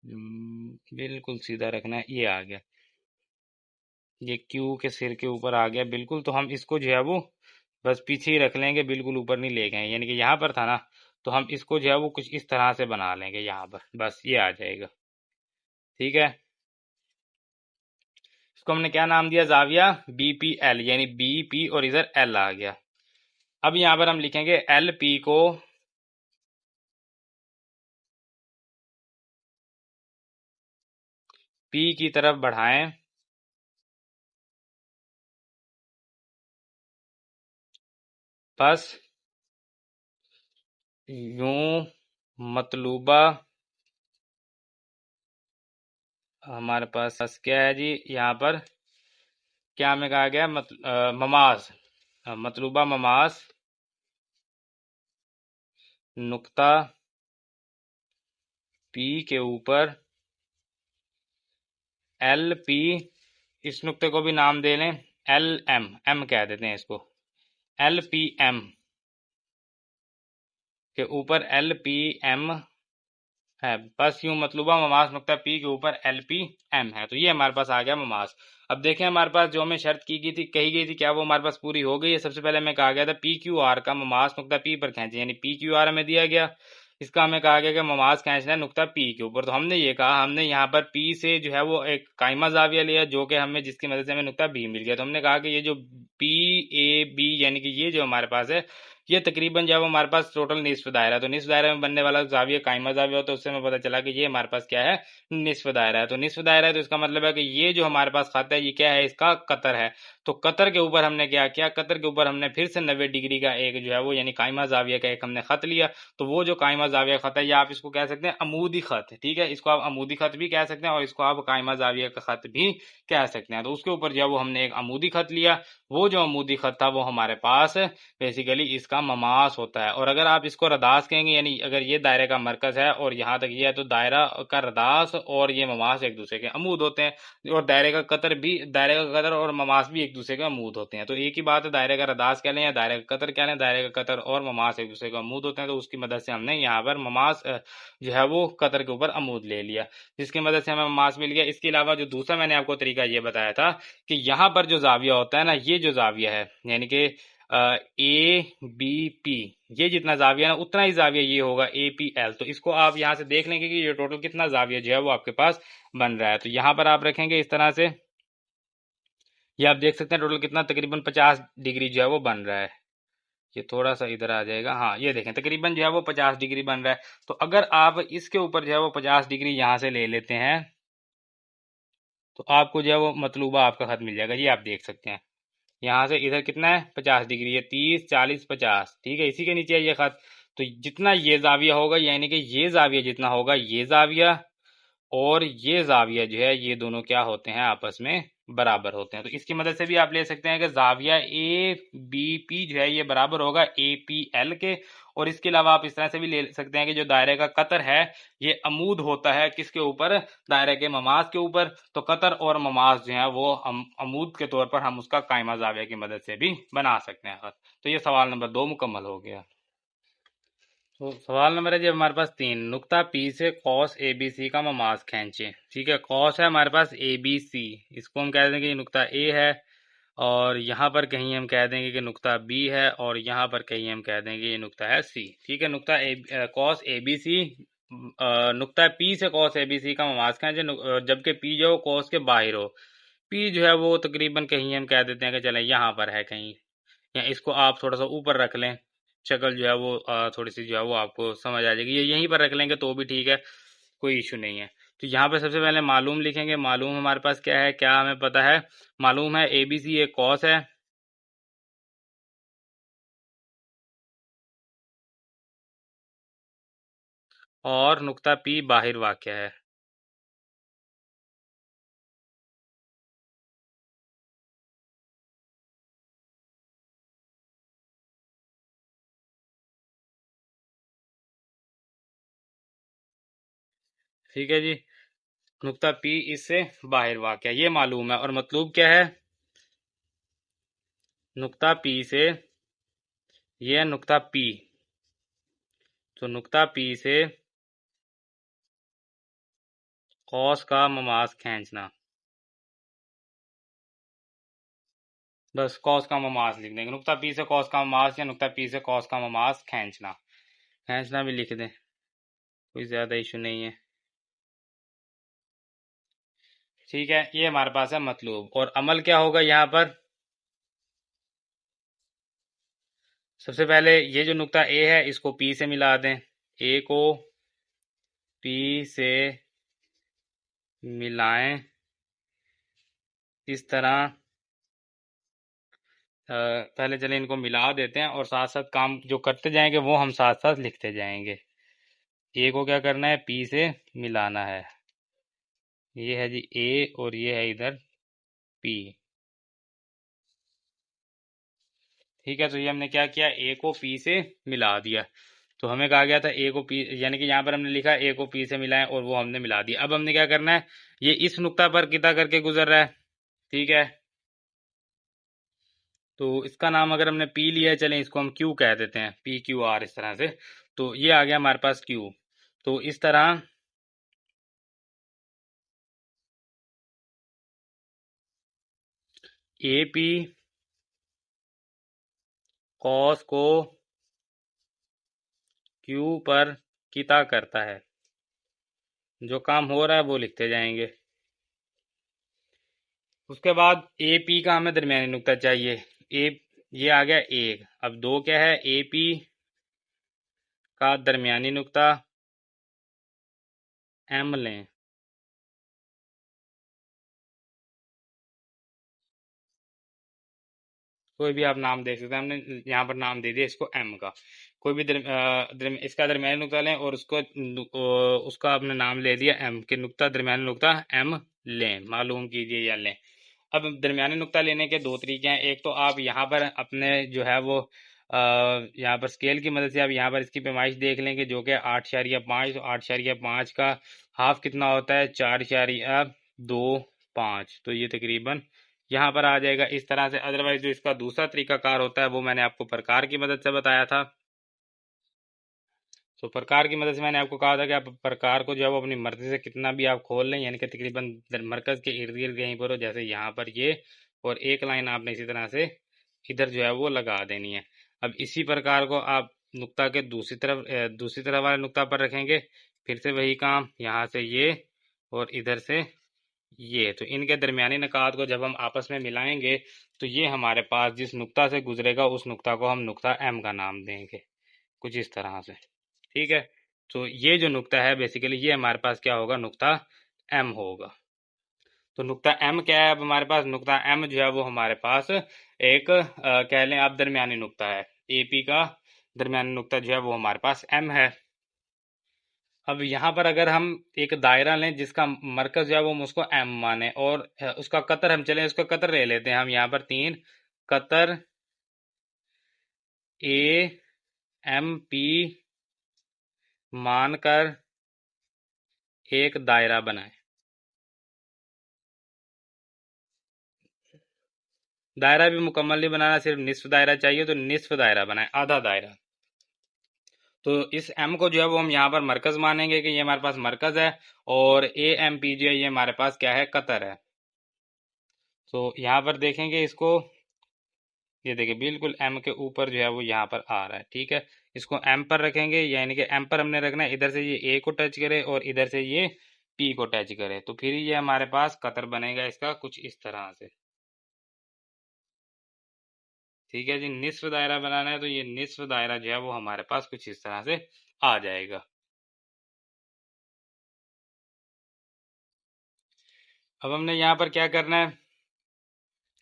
बिल्कुल सीधा रखना है। ये आ गया, ये क्यू के सिर के ऊपर आ गया बिल्कुल। तो हम इसको जो है वो बस पीछे ही रख लेंगे, बिल्कुल ऊपर नहीं ले गए, यानी कि यहाँ पर था ना, तो हम इसको जो है वो कुछ इस तरह से बना लेंगे यहाँ पर, बस ये आ जाएगा, ठीक है। इसको हमने क्या नाम दिया, जाविया बीपीएल, यानी बीपी और इधर एल आ गया। अब यहां पर हम लिखेंगे एल पी को पी की तरफ बढ़ाएं, बस यूं मतलूबा हमारे पास क्या है जी, यहाँ पर क्या हमें कहा गया, ममाज, मतलूबा ममाज नुक्ता पी के ऊपर एल पी, इस नुक्ते को भी नाम दे लें एल एम, एम कह देते हैं इसको, एल पी एम के ऊपर एल पी एम है। बस यूं मतलूबा ममास नुक्ता पी के ऊपर एल पी एम है। तो ये हमारे पास आ गया ममास। अब देखें हमारे पास जो हमें शर्त की गई थी, कही गई थी, क्या वो हमारे पास पूरी हो गई है। सबसे पहले हमें कहा गया था पी क्यू आर का ममास नुक्ता पी पर खींचे, यानी पी क्यू आर हमें दिया गया, इसका हमें कहा गया कि ममास खींचना है नुक्ता पी के ऊपर। तो हमने ये कहा, हमने यहाँ पर पी से जो है वो एक काइमा जाविया लिया, जो कि हमें जिसकी मदद से हमें नुक्ता बी मिल गया। तो हमने कहा कि ये जो पी ए बी, यानी कि ये जो हमारे पास है, ये तकरीबन जब हमारे पास टोटल निस्फ दायरा है, तो निस्फ दायरे में बनने वाला जाविया काइमा जाविया होता है। उससे हमें पता चला कि ये हमारे पास क्या है, निस्फ दायरा है। तो निस्फ दायरा है, तो इसका मतलब है कि ये जो हमारे पास खत है ये क्या है, इसका कतर है। तो कतर के ऊपर हमने क्या किया, कतर के ऊपर हमने फिर से 90 डिग्री का एक जो है वो, यानी काइमा जाविया का एक हमने खत लिया। तो वो जो काइमा जाविया खत है, या आप इसको कह सकते हैं अमूदी खत, ठीक है। इसको आप अमूदी खत भी कह सकते हैं और इसको आप काइमा जाविया का खत भी कह सकते हैं। तो उसके ऊपर जो है वो हमने एक अमूदी खत लिया। वो जो अमूदी खत था वो हमारे पास बेसिकली इसका ममास होता है। और अगर आप इसको रदास कहेंगे, यानी अगर ये दायरे का मरकज है और यहाँ तक ये है, तो दायरा का रदास और ये ममास एक दूसरे के अमूद होते हैं। और दायरे का कतर भी, दायरे का कतर और ममास भी एक दूसरे के अमूद होते हैं। तो एक ही बात है, दायरे का रदास कह लें या दायरे का कतर कह लें, दायरे का कतर और ममास एक दूसरे का अमूद होते हैं। तो उसकी मदद से हमने यहाँ पर ममास जो है वो कतर के ऊपर अमूद ले लिया, जिसकी मदद से हमें ममास मिल गया। इसके अलावा जो दूसरा मैंने आपको तरीका ये बताया था कि यहाँ पर जो जाविया होता है ना, ये जो जाविया है, यानी कि ए बी पी, ये जितना जाविया ना उतना ही जाविया ये होगा ए पी एल। तो इसको आप यहाँ से देख लेंगे कि ये टोटल कितना जाविया जो है वो आपके पास बन रहा है। तो यहाँ पर आप रखेंगे इस तरह से, ये आप देख सकते हैं टोटल कितना, तकरीबन 50 डिग्री जो है वो बन रहा है। ये थोड़ा सा इधर आ जाएगा, हाँ ये देखें तकरीबन जो है वो 50 डिग्री बन रहा है। तो अगर आप इसके ऊपर जो है वो 50 डिग्री यहाँ से ले लेते हैं, तो आपको जो है वो मतलूबा आपका खत मिल जाएगा। ये आप देख सकते हैं, यहाँ से इधर कितना है 50 डिग्री है, 30 40 50, ठीक है। इसी के नीचे है ये खत। तो जितना ये जाविया होगा यानी कि ये जाविया जितना होगा ये जाविया और ये जाविया जो है ये दोनों क्या होते हैं आपस में बराबर होते हैं। तो इसकी मदद से भी आप ले सकते हैं कि जाविया ए बी पी जो है ये बराबर होगा ए पी एल के। और इसके अलावा आप इस तरह से भी ले सकते हैं कि जो दायरे का कतर है ये अमूद होता है किसके ऊपर, दायरे के ममाज के ऊपर। तो कतर और ममाज जो है वो अमूद के तौर पर हम उसका कायमा जाविया की मदद से भी बना सकते हैं। तो ये सवाल नंबर 2 मुकम्मल हो गया। तो सवाल नंबर है जी हमारे पास 3, नुक्ता पी से कॉस ए बी सी का ममाज खींचे। ठीक है, कॉस है हमारे पास ए बी सी, इसको हम कह देंगे ये नुक्ता ए है, और यहाँ पर कहीं हम कह देंगे कि नुक्ता बी है, और यहाँ पर कहीं हम कह देंगे ये नुक्ता है सी। ठीक है, नुक्ता कॉस ए बी सी, नुक्ता पी से कॉस ए बी सी का ममाज खींचे, जबकि पी जो कॉस के बाहर हो। पी जो है वो तकरीबन कहीं हम कह देते हैं कि चलें यहाँ पर है कहीं, या इसको आप थोड़ा सा ऊपर रख लें, शक्ल जो है वो थोड़ी सी जो है वो आपको समझ आ जाएगी। ये यहीं पर रख लेंगे तो भी ठीक है, कोई इशू नहीं है। तो यहाँ पे सबसे पहले मालूम लिखेंगे। मालूम हमारे पास क्या है, क्या हमें पता है, मालूम है ए बी सी एक कॉस है, और नुक्ता पी बाहिर वाक़या है। ठीक है जी, नुक्ता पी इससे बाहिर वाक़या, ये मालूम है। और मतलूब क्या है, नुक्ता पी से, ये है नुक्ता पी, तो नुक्ता पी से कॉस का ममाज खींचना, बस कॉस का ममाज लिख देंगे। नुक्ता पी से कॉस का ममाज या नुक्ता पी से कॉस का ममाज खींचना, खींचना भी लिख दें, कोई ज़्यादा इशू नहीं है। ठीक है, ये हमारे पास है मतलूब। और अमल क्या होगा यहाँ पर, सबसे पहले ये जो नुक्ता ए है इसको पी से मिला दें, ए को पी से मिलाएं इस तरह। पहले चले इनको मिला देते हैं और साथ साथ काम जो करते जाएंगे वो हम साथ साथ लिखते जाएंगे। ए को क्या करना है, पी से मिलाना है, ये है जी ए और ये है इधर पी। ठीक है, तो ये हमने क्या किया, ए को पी से मिला दिया। तो हमें कहा गया था ए को पी, यानी कि यहाँ पर हमने लिखा ए को पी से मिलाएं और वो हमने मिला दिया। अब हमने क्या करना है, ये इस नुक्ता पर कितना करके गुजर रहा है। ठीक है, तो इसका नाम अगर हमने पी लिया है, चलें इसको हम क्यू कह देते हैं, पी क्यू आर इस तरह से। तो ये आ गया हमारे पास क्यू। तो इस तरह ए पी कॉस को क्यू पर किता करता है, जो काम हो रहा है वो लिखते जाएंगे। उसके बाद ए पी का हमें दरमियानी नुक्ता चाहिए, ए, ये आ गया एक। अब दो क्या है, ए पी का दरमियानी नुक्ता एम लें, कोई भी आप नाम दे सकते हैं, हमने यहाँ पर नाम दे दिया इसको एम का। कोई भी इसका दरमियानी नुक्ता लें और उसका आपने नाम ले दिया एम के, नुक्ता दरमियानी नुक्ता एम लें, मालूम कीजिए या लें। अब दरमियानी नुक्ता लेने के दो तरीके हैं। एक तो आप यहाँ पर अपने जो है वो यहाँ पर स्केल की मदद से आप यहाँ पर इसकी पैमाइश देख लेंगे, जो कि 8.5। तो 8.5 का हाफ कितना होता है, 4.25। तो ये तकरीबन यहाँ पर आ जाएगा इस तरह से। अदरवाइज जो इसका दूसरा तरीकाकार होता है वो मैंने आपको प्रकार की मदद से बताया था। तो प्रकार की मदद से मैंने आपको कहा था कि आप प्रकार को जो है वो अपनी मर्जी से कितना भी आप खोल लें, यानी कि तकरीबन मरकज के इर्द गिर्द कहीं पर हो, जैसे यहाँ पर ये, और एक लाइन आपने इसी तरह से इधर जो है वो लगा देनी है। अब इसी प्रकार को आप नुक्ता के दूसरी तरफ वाले नुक्ता पर रखेंगे, फिर से वही काम, यहाँ से ये और इधर से ये। तो इनके दरमियानी निकात को जब हम आपस में मिलाएंगे तो ये हमारे पास जिस नुक्ता से गुजरेगा उस नुक्ता को हम नुक्ता एम का नाम देंगे, कुछ इस तरह से। ठीक है, तो ये जो नुक्ता है बेसिकली ये हमारे पास क्या होगा, नुक्ता एम होगा। तो नुक्ता एम क्या है अब हमारे पास? नुक्ता एम जो है वो हमारे पास एक कह लें आप दरमियानी नुक्ता है। एपी का दरमियानी नुक्ता जो है वो हमारे पास एम है। अब यहाँ पर अगर हम एक दायरा लें जिसका मरकज जो है वो हम उसको एम माने, और उसका कतर हम चलें, उसका कतर ले लेते हैं हम यहाँ पर 3 कतर ए एम पी मानकर एक दायरा बनाए। दायरा भी मुकम्मल नहीं बनाना, सिर्फ निस्फ दायरा चाहिए, तो निस्फ दायरा बनाए, आधा दायरा। तो इस एम को जो है वो हम यहाँ पर मरकज मानेंगे कि ये हमारे पास मरकज है, और ए एम पी जो है ये हमारे पास क्या है? कतर है। तो यहाँ पर देखेंगे इसको, ये देखिए बिल्कुल एम के ऊपर जो है वो यहाँ पर आ रहा है। ठीक है, इसको एम पर रखेंगे, यानी कि एम पर हमने रखना है, इधर से ये ए को टच करे और इधर से ये पी को टच करे, तो फिर ये हमारे पास कतर बनेगा इसका कुछ इस तरह से। ठीक है जी, निस्फ दायरा बनाना है तो ये निस्फ दायरा जो है वो हमारे पास कुछ इस तरह से आ जाएगा। अब हमने यहाँ पर क्या करना है,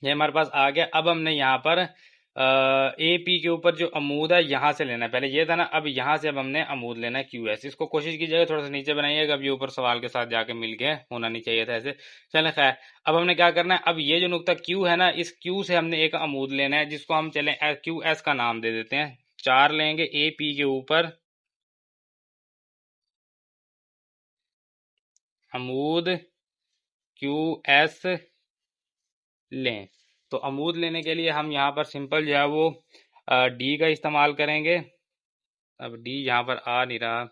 ये हमारे पास आ गया। अब हमने यहाँ पर ए पी के ऊपर जो अमूद है यहाँ से लेना है। पहले ये था ना, अब यहाँ से अब हमने अमूद लेना है क्यू एस। इसको कोशिश कीजिएगा थोड़ा सा नीचे बनाइएगा, अब ये ऊपर सवाल के साथ जाके मिल गया, होना नहीं चाहिए था ऐसे। चले खैर, अब हमने क्या करना है, अब ये जो नुक्ता क्यू है ना, इस क्यू से हमने एक अमूद लेना है जिसको हम चले क्यू एस का नाम दे देते हैं। 4 लेंगे ए पी के ऊपर अमूद क्यू एस लें। तो अमूद लेने के लिए हम यहाँ पर सिंपल जो है वो डी का इस्तेमाल करेंगे। अब डी यहाँ पर आ नहीं रहा,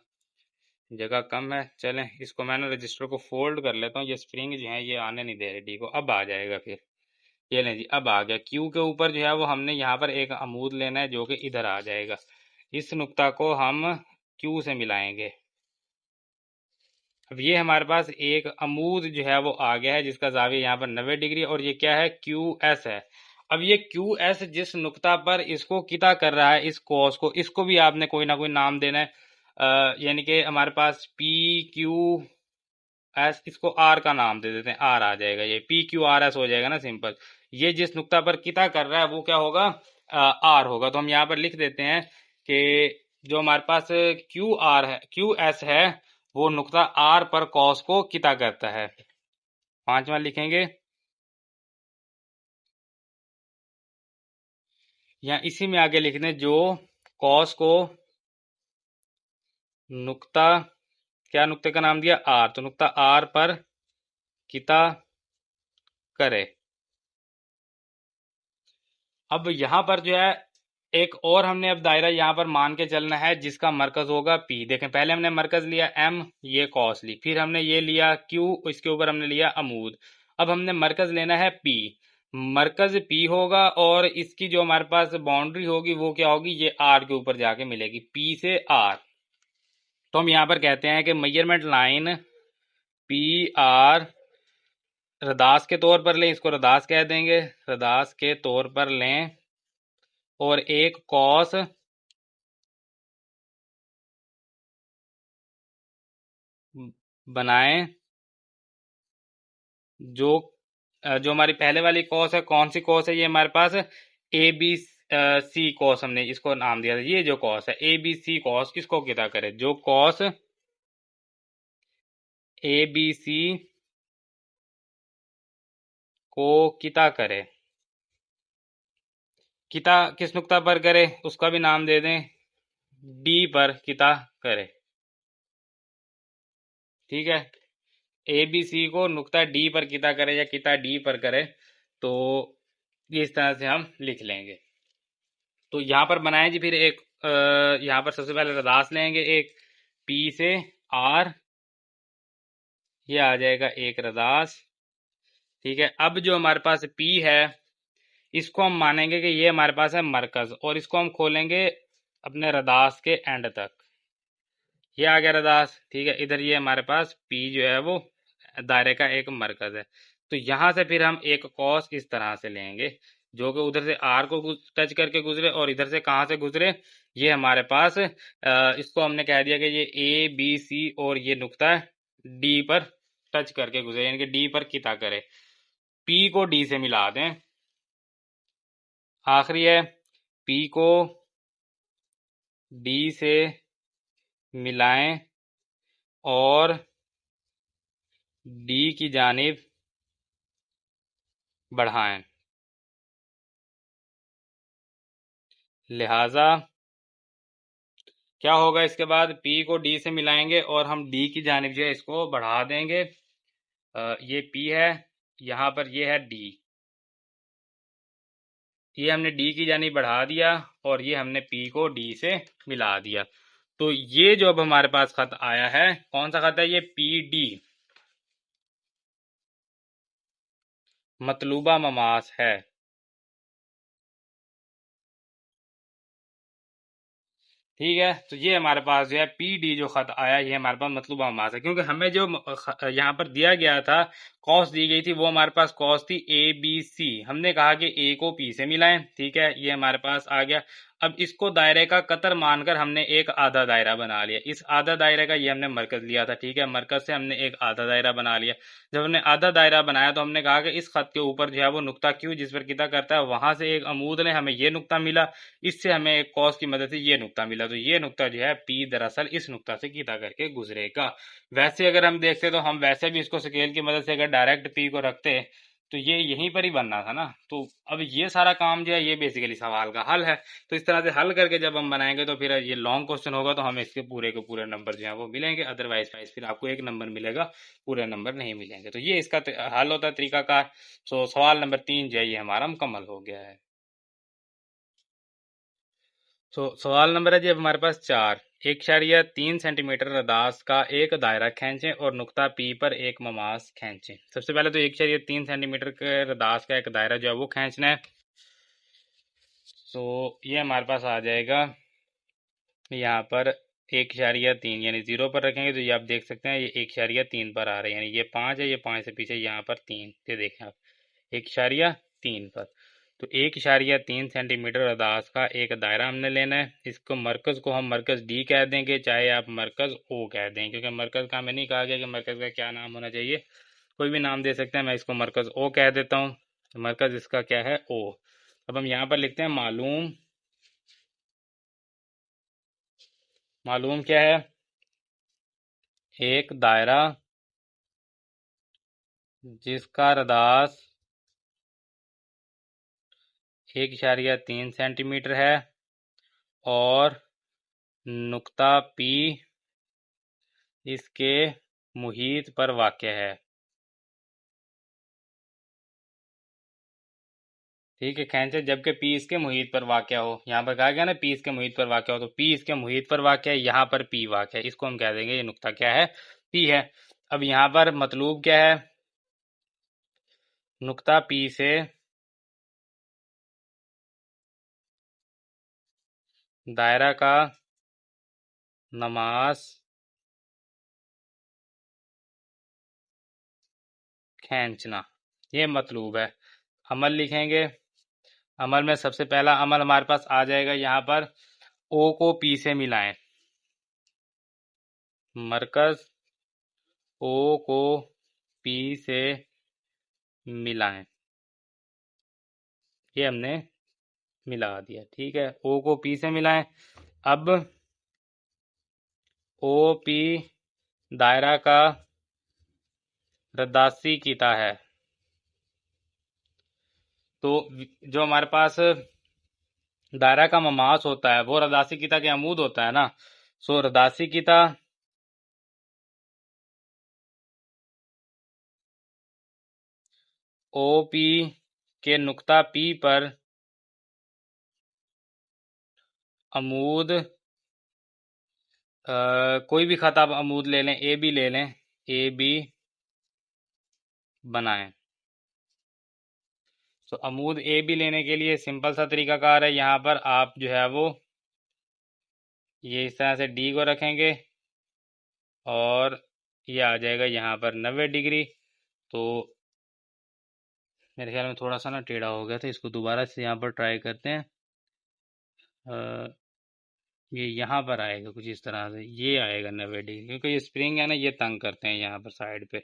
जगह कम है। चलें, इसको मैंने रजिस्टर को फोल्ड कर लेता हूँ, ये स्प्रिंग जो है ये आने नहीं दे रही डी को, अब आ जाएगा फिर। ये लें जी, अब आ गया। क्यू के ऊपर जो है वो हमने यहाँ पर एक अमूद लेना है जो कि इधर आ जाएगा। इस नुक्ता को हम क्यू से मिलाएंगे। अब ये हमारे पास एक अमूद जो है वो आ गया है जिसका जाविया यहाँ पर 90 डिग्री, और ये क्या है? क्यू एस है। अब ये क्यू एस जिस नुक्ता पर इसको किता कर रहा है, इस कॉस को, इसको भी आपने कोई ना कोई नाम देना है। यानी कि हमारे पास पी क्यू एस, इसको आर का नाम दे देते हैं, आर आ जाएगा, ये पी क्यू आर एस हो जाएगा ना सिंपल। ये जिस नुक्ता पर किता कर रहा है वो क्या होगा? आर होगा। तो हम यहाँ पर लिख देते हैं कि जो हमारे पास क्यू आर है, क्यू एस है, वो नुक्ता आर पर कॉस को किता करता है। 5वां लिखेंगे, या इसी में आगे लिख दें जो कॉस को नुक्ता, क्या नुक्ते का नाम दिया? आर, तो नुक्ता आर पर किता करे। अब यहाँ पर जो है एक और हमने अब दायरा यहाँ पर मान के चलना है जिसका मरकज होगा पी। देखें, पहले हमने मरकज लिया एम, ये कॉस ली, फिर हमने ये लिया क्यू, इसके ऊपर हमने लिया अमूद। अब हमने मरकज लेना है पी। मरकज पी होगा और इसकी जो हमारे पास बाउंड्री होगी वो क्या होगी? ये आर के ऊपर जाके मिलेगी, पी से आर। तो हम यहाँ पर कहते हैं कि मेजरमेंट लाइन पी आर रदास के तौर पर लें, इसको रदास कह देंगे, रदास के तौर पर लें, और एक कॉस बनाएं जो जो हमारी पहले वाली कॉस है, कौन सी कॉस है? ये हमारे पास ए बी सी कॉस, हमने इसको नाम दिया था। ये जो कॉस है ए बी सी कॉस, किसको किता करे? जो कॉस ए बी सी को किता करे। किता किस नुक्ता पर करे उसका भी नाम दे दें, डी पर किता करे। ठीक है, ए बी सी को नुक्ता डी पर किता करे या किता डी पर करे, तो इस तरह से हम लिख लेंगे। तो यहाँ पर बनाएं जी फिर एक यहाँ पर सबसे पहले रदास लेंगे एक, पी से आर, ये आ जाएगा एक रदास। ठीक है, अब जो हमारे पास पी है इसको हम मानेंगे कि ये हमारे पास है मरकज, और इसको हम खोलेंगे अपने रदास के एंड तक। ये आ गया रदास। ठीक है, इधर ये हमारे पास पी जो है वो दायरे का एक मरकज है। तो यहाँ से फिर हम एक कॉस इस तरह से लेंगे जो कि उधर से आर को टच करके गुजरे, और इधर से कहाँ से गुजरे? ये हमारे पास इसको हमने कह दिया कि ये ए बी सी और ये नुक्ता डी पर टच करके गुजरे, यानी कि डी पर किता करे। पी को डी से मिला दें। आखिरी है, पी को डी से मिलाएं और डी की जानिब बढ़ाएं। लिहाजा क्या होगा, इसके बाद P को D से मिलाएंगे और हम D की जानिब जो है इसको बढ़ा देंगे। ये P है, यहाँ पर ये है D, ये हमने D की जानिब बढ़ा दिया और ये हमने P को D से मिला दिया। तो ये जो अब हमारे पास खत आया है, कौन सा खत है, ये PD, मतलूबा ममास है। ठीक है, तो ये हमारे पास जो है PD जो खत आया, ये हमारे पास मतलूबा ममास है, क्योंकि हमें जो यहाँ पर दिया गया था, कॉस दी गई थी, वो हमारे पास कॉस थी ABC। हमने कहा कि A को P से मिलाएं। ठीक है, ये हमारे पास आ गया। अब इसको दायरे का कतर मानकर हमने एक आधा दायरा बना लिया। इस आधा दायरे का ये हमने मरकज लिया था। ठीक है, मरकज से हमने एक आधा दायरा बना लिया। जब हमने आधा दायरा बनाया तो हमने कहा कि इस खत के ऊपर जो है वो नुक्ता क्यू जिस पर किता करता है, वहां से एक अमूद ने हमें ये नुक्ता मिला, इससे हमें एक कॉस की मदद से ये नुक्ता मिला। तो ये नुक्ता जो है पी दरअसल इस नुक्ता से किता करके गुजरेगा। वैसे अगर हम देखते तो हम वैसे भी इसको स्केल की मदद से अगर डायरेक्ट पी को रखते तो ये यहीं पर ही बनना था ना। तो अब ये सारा काम जो है ये बेसिकली सवाल का हल है। तो इस तरह से हल करके जब हम बनाएंगे तो फिर ये लॉन्ग क्वेश्चन होगा तो हमें इसके पूरे के पूरे नंबर जो है वो मिलेंगे। अदरवाइज फिर आपको एक नंबर मिलेगा, पूरे नंबर नहीं मिलेंगे। तो ये इसका हल होता है, तरीकाकार। सो सवाल नंबर 3 जो है ये हमारा मुकम्मल हो गया है। तो सवाल नंबर है जी अब हमारे पास 4। 1.3 सेंटीमीटर रदास का एक दायरा खींचें और नुक्ता पी पर एक ममास खींचें। सबसे पहले तो 1.3 सेंटीमीटर के रदास का एक दायरा जो है वो खींचना है। तो ये हमारे पास आ जाएगा यहाँ पर 1.3, यानी 0 पर रखेंगे तो ये आप देख सकते हैं ये 1.3 पर आ रहे हैं, यानी ये 5 है, ये 5 से पीछे यहाँ पर 3, ये देखें आप 1.3 पर। तो 1.3 सेंटीमीटर अदास का एक दायरा हमने लेना है। इसको मरकज़ को हम मरकज़ डी कह देंगे, चाहे आप मरकज़ ओ कह दें, क्योंकि मरकज़ का हमें नहीं कहा गया कि मरकज़ का क्या नाम होना चाहिए, कोई भी नाम दे सकते हैं। मैं इसको मरकज़ ओ कह देता हूँ। तो मरकज़ इसका क्या है, ओ। अब हम यहाँ पर लिखते हैं मालूम। मालूम क्या है, एक दायरा जिसका रदास 1.3 सेंटीमीटर है और नुक्ता पी इसके मुहीत पर वाक़ है। ठीक है, खींचे जबकि पी इसके मुहीत पर वाक़ हो। यहाँ पर कहा गया ना पी इसके मुहीत पर वाक़ हो, तो पी इसके मुहीत पर वाक़ है, यहाँ पर पी वाक़ है, इसको हम कह देंगे ये नुक्ता क्या है, पी है। अब यहाँ पर मतलूब क्या है, नुक्ता पी से दायरा का नमाज खींचना, ये मतलूब है। अमल लिखेंगे। अमल में सबसे पहला अमल हमारे पास आ जाएगा यहाँ पर, ओ को पी से मिलाएं। मरकज ओ को पी से मिलाएं, ये हमने मिला दिया। ठीक है, ओ को पी से मिलाएं। अब ओ पी दायरा का रद्दासी कीता है। तो जो हमारे पास दायरा का ममास होता है वो रदासी कीता के अमूद होता है ना। सो रदासी कीता ओ पी के नुक्ता पी पर अमूद, कोई भी खत आप अमूद ले लें, ए बी ले लें, ए बी बनाएं। तो अमूद ए बी लेने के लिए सिंपल सा तरीकाकार है, यहाँ पर आप जो है वो ये इस तरह से डी को रखेंगे और ये आ जाएगा यहाँ पर 90 डिग्री। तो मेरे ख्याल में थोड़ा सा ना टेढ़ा हो गया था, इसको दोबारा से यहाँ पर ट्राई करते हैं। ये यहाँ पर आएगा कुछ इस तरह से, ये आएगा 90 डिग्री, क्योंकि ये स्प्रिंग है ना, ये तंग करते हैं यहाँ पर साइड पे।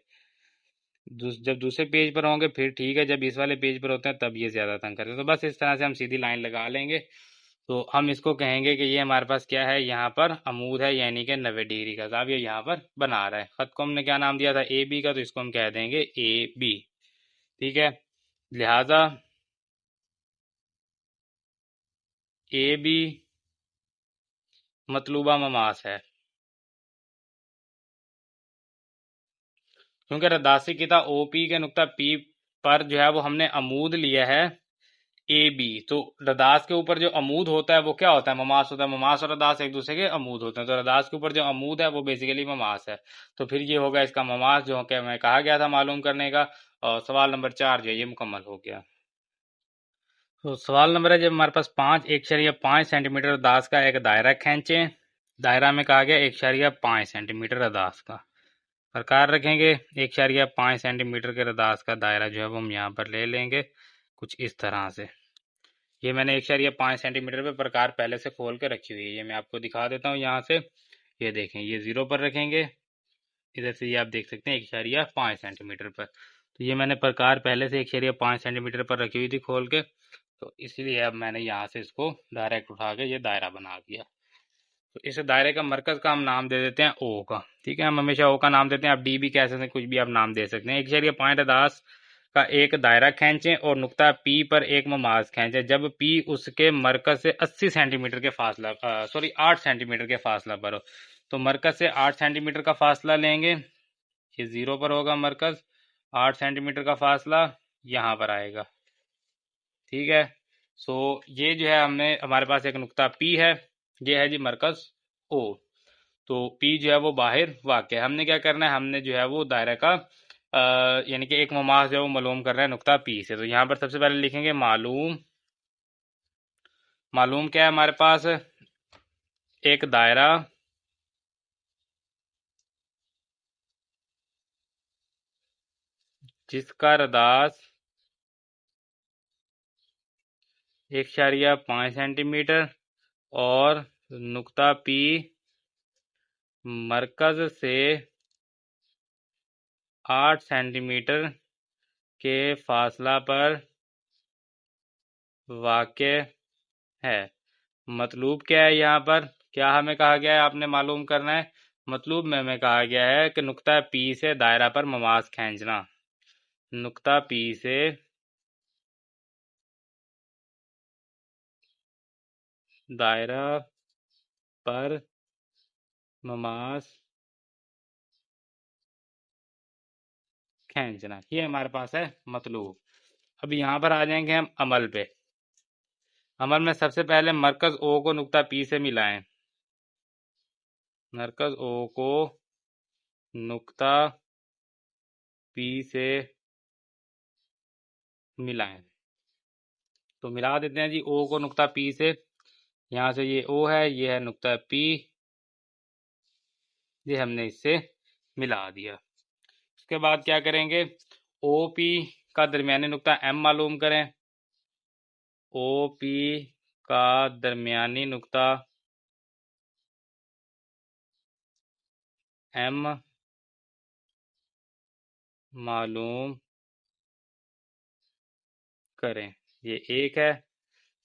जब दूसरे पेज पर होंगे फिर ठीक है, जब इस वाले पेज पर होते हैं तब ये ज़्यादा तंग करते हैं। तो बस इस तरह से हम सीधी लाइन लगा लेंगे। तो हम इसको कहेंगे कि ये हमारे पास क्या है, यहाँ पर अमूद है, यानी कि 90 डिग्री का साहब ये यहाँ पर बना रहा है। खत को हमने क्या नाम दिया था, ए बी का, तो इसको हम कह देंगे ए बी। ठीक है, लिहाजा ए बी मतलूबा ममास है, क्योंकि रदासी किता ओ पी के नुक्ता पी पर जो है वो हमने अमूद लिया है ए बी। तो रदास के ऊपर जो अमूद होता है वो क्या होता है, ममास होता है। ममास और रदास एक दूसरे के अमूद होते हैं, तो रदास के ऊपर जो अमूद है वो बेसिकली ममास है। तो फिर ये होगा इसका ममास, जो कि मैं कहा गया था मालूम करने का। और सवाल नंबर 4 जो है ये मुकम्मल हो गया। तो सवाल नंबर है, जब हमारे पास 5 दास का एक दायरा खींचे। दायरा में कहा गया 1.5 सेंटीमीटर रदास का। प्रकार रखेंगे 1.5 सेंटीमीटर के रदास का दायरा जो है वो हम यहाँ पर ले लेंगे कुछ इस तरह से। ये मैंने 1.5 सेंटीमीटर पे प्रकार पहले से खोल के रखी हुई है, ये मैं आपको दिखा देता हूँ यहाँ से। ये देखें, ये 0 पर रखेंगे, इधर से ये आप देख सकते हैं 1.5 सेंटीमीटर पर। तो ये मैंने प्रकार पहले से 1.5 सेंटीमीटर पर रखी हुई थी खोल के, तो इसलिए अब मैंने यहाँ से इसको डायरेक्ट उठा के ये दायरा बना दिया। तो इस दायरे का मरकज का हम नाम दे देते हैं ओ का। ठीक है, हम हमेशा ओ का नाम देते हैं, आप डी भी कह सकते हैं, कुछ भी आप नाम दे सकते हैं। 1.5 का एक दायरा खींचें और नुक्ता पी पर एक ममाज खींचें जब पी उसके मरकज से 80 सेंटीमीटर के फासला 8 सेंटीमीटर के फासला पर हो। तो मरकज से 8 सेंटीमीटर का फासला लेंगे, ये 0 पर होगा मरकज, 8 सेंटीमीटर का फासला यहाँ पर आएगा। ठीक है, सो ये जो है हमने, हमारे पास एक नुक्ता पी है, ये है जी मरकज ओ। तो पी जो है वो बाहर वाक़ है। हमने क्या करना है, हमने जो है वो दायरे का यानी कि एक ममास जो है वो मालूम करना है नुक्ता पी से। तो यहाँ पर सबसे पहले लिखेंगे मालूम। मालूम क्या है हमारे पास, एक दायरा जिसका रदास 1.5 सेंटीमीटर और नुक्ता पी मरकज से 8 सेंटीमीटर के फासला पर वाक़ है। मतलूब क्या है, यहाँ पर क्या हमें कहा गया है, आपने मालूम करना है। मतलूब में हमें कहा गया है कि नुक्ता पी से दायरा पर ममास खींचना। नुक्ता पी से दायरा पर ममास खींचना, ये हमारे पास है मतलूब। अब यहाँ पर आ जाएंगे हम अमल पे। अमल में सबसे पहले मरकज ओ को नुक्ता पी से मिलाएं। मरकज ओ को नुक्ता पी से मिलाएं। तो मिला देते हैं जी ओ को नुक्ता पी से। यहाँ से ये ओ है, ये है नुक्ता पी, ये हमने इससे मिला दिया। उसके बाद क्या करेंगे, ओ पी का दरमियानी नुक्ता एम मालूम करें। ओ पी का दरमियानी नुक्ता एम मालूम करें। ये एक है,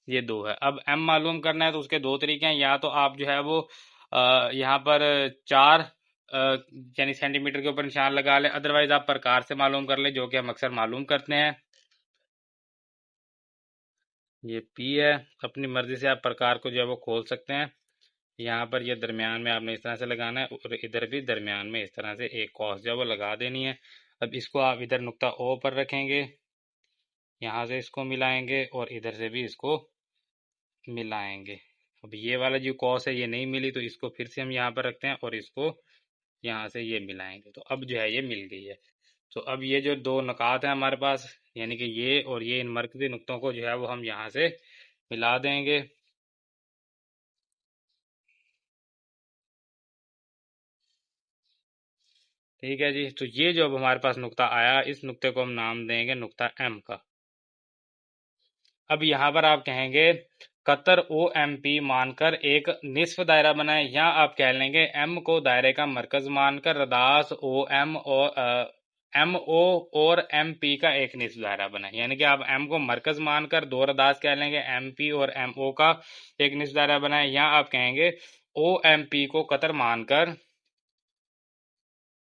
ये दो है। अब एम मालूम करना है तो उसके दो तरीके हैं। या तो आप जो है वो यहाँ पर 4 यानी सेंटीमीटर के ऊपर निशान लगा लें, अदरवाइज आप प्रकार से मालूम कर लें, जो कि हम अक्सर मालूम करते हैं। ये पी है, अपनी मर्जी से आप प्रकार को जो है वो खोल सकते हैं। यहाँ पर ये दरमियान में आपने इस तरह से लगाना है और इधर भी दरमियान में इस तरह से एक कॉस जो है वो लगा देनी है। अब इसको आप इधर नुक्ता ओ पर रखेंगे, यहाँ से इसको मिलाएंगे और इधर से भी इसको मिलाएंगे। अब ये वाला जो कॉस है ये नहीं मिली, तो इसको फिर से हम यहाँ पर रखते हैं और इसको यहाँ से ये मिलाएंगे। तो अब जो है ये मिल गई है। तो अब ये जो दो नुकात हैं हमारे पास, यानी कि ये और ये, इन मरकजी नुक्तों को जो है वो हम यहाँ से मिला देंगे। ठीक है जी, तो ये जो अब हमारे पास नुक्ता आया, इस नुक्ते को हम नाम देंगे नुक्ता एम का। अब यहाँ पर आप कहेंगे कतर ओ एम पी मानकर एक निस्फ दायरा बनाए, या आप कह लेंगे एम को दायरे का मरकज मानकर रदास ओ एम और एम ओ और एम पी का एक निस्फ दायरा बना, यानी कि आप एम को मरकज मानकर दो रदास कह लेंगे, एम पी और एम ओ का एक निस्फ दायरा बनाए। यहाँ आप कहेंगे ओ एम पी को कतर मानकर,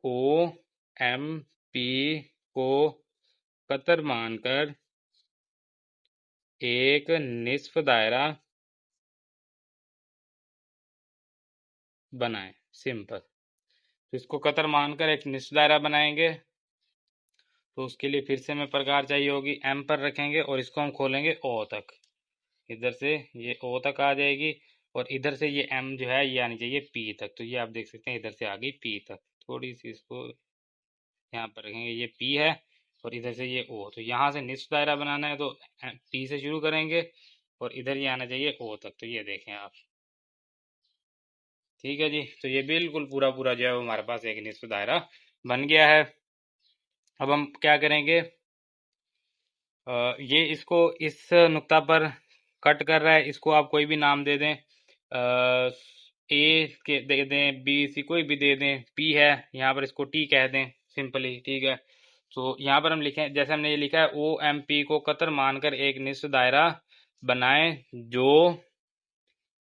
ओ एम पी को कतर मानकर एक निस्फ दायरा बनाएं। सिंपल। तो इसको कतर मानकर एक निस्फ दायरा बनाएंगे, तो उसके लिए फिर से हमें प्रकार चाहिए होगी, एम पर रखेंगे और इसको हम खोलेंगे ओ तक। इधर से ये ओ तक आ जाएगी और इधर से ये एम जो है ये आनी चाहिए पी तक। तो ये आप देख सकते हैं इधर से आ गई पी तक। थोड़ी सी इसको यहाँ पर रखेंगे, ये पी है और इधर से ये ओ। तो यहाँ से निस्फ दायरा बनाना है तो पी से शुरू करेंगे और इधर ये आना चाहिए ओ तक। तो ये देखें आप, ठीक है जी। तो ये बिल्कुल पूरा पूरा जो है वो हमारे पास एक निस्फ दायरा बन गया है। अब हम क्या करेंगे, ये इसको इस नुक्ता पर कट कर रहा है, इसको आप कोई भी नाम दे दें, ए के दे दें, बी सी कोई भी दे दें, पी है यहाँ पर इसको टी कह दें सिंपली, ठीक है। तो यहाँ पर हम लिखें, जैसे हमने ये लिखा है ओ एम पी को कतर मानकर एक निश्चित दायरा बनाएं जो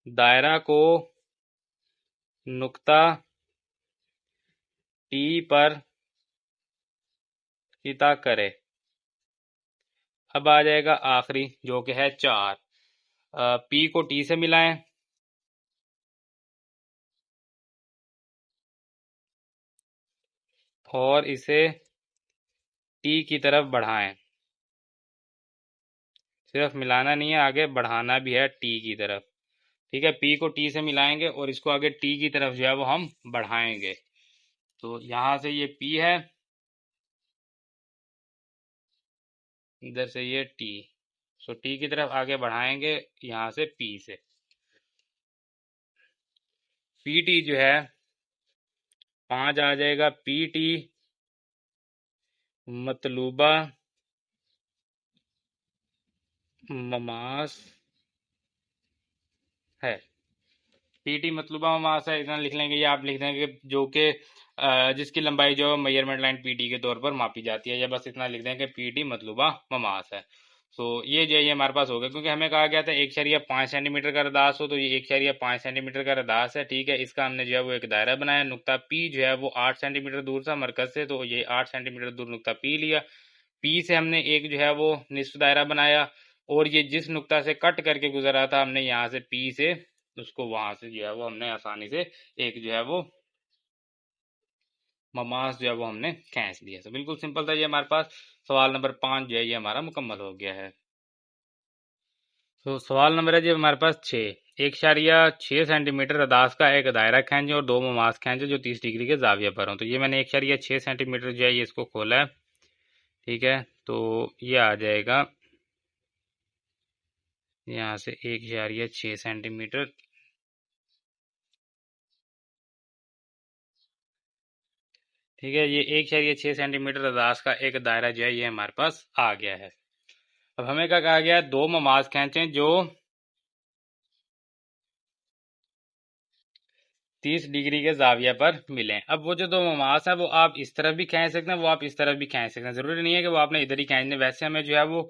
दायरा को नुक्ता टी पर इता करे। अब आ जाएगा आखिरी जो कि है 4। पी को टी से मिलाएं और इसे टी की तरफ बढ़ाएं। सिर्फ मिलाना नहीं है, आगे बढ़ाना भी है टी की तरफ, ठीक है। पी को टी से मिलाएंगे और इसको आगे टी की तरफ जो है वो हम बढ़ाएंगे। तो यहाँ से ये पी है, इधर से ये टी, सो टी की तरफ आगे बढ़ाएंगे यहाँ से पी से। पी टी जो है 5 आ जाएगा। पी टी मतलूबा ममास है। पीटी मतलूबा ममास है, इतना लिख लेंगे। ये आप लिख देंगे जो कि जिसकी लंबाई जो मेजरमेंट लाइन पीटी के तौर पर मापी जाती है, या बस इतना लिख देंगे पीटी मतलूबा ममास है। तो ये जो है ये हमारे पास हो गया, क्योंकि हमें कहा गया था 1.5 सेंटीमीटर का रदास हो, तो ये 1.5 सेंटीमीटर का रदास है, ठीक है। इसका हमने जो है वो एक दायरा बनाया। नुक्ता पी जो है वो 8 सेंटीमीटर दूर था मरकज से, तो ये 8 सेंटीमीटर दूर नुक्ता पी लिया। पी से हमने एक जो है वो निस्फ दायरा बनाया और ये जिस नुक्ता से कट करके गुजरा था हमने यहाँ से पी से, उसको वहां से जो है वो हमने आसानी से एक जो है वो ममास जो है वो हमने खींच लिया। तो बिल्कुल सिंपल था ये हमारे पास। सवाल नंबर 5 जो है ये हमारा मुकम्मल हो गया है। तो सवाल नंबर है जी हमारे पास 6। 1.6 सेंटीमीटर रदास का एक दायरा खींचे और दो ममास खींचे जो 30 डिग्री के जाविये पर हो। तो ये मैंने 1.6 सेंटीमीटर जो है ये इसको खोला है, ठीक है। तो ये आ जाएगा यहाँ से 1.6 सेंटीमीटर, ठीक है। ये 1.6 सेंटीमीटर रदास का एक दायरा जो है ये हमारे पास आ गया है। अब हमें क्या कहा गया है, दो ममाज खींचें जो 30 डिग्री के जाविया पर मिलें। अब वो जो दो ममास है वो आप इस तरफ भी खींच सकते हैं, वो आप इस तरफ भी खींच सकते हैं। जरूरी नहीं है कि वो आपने इधर ही खींचने। वैसे हमें जो है वो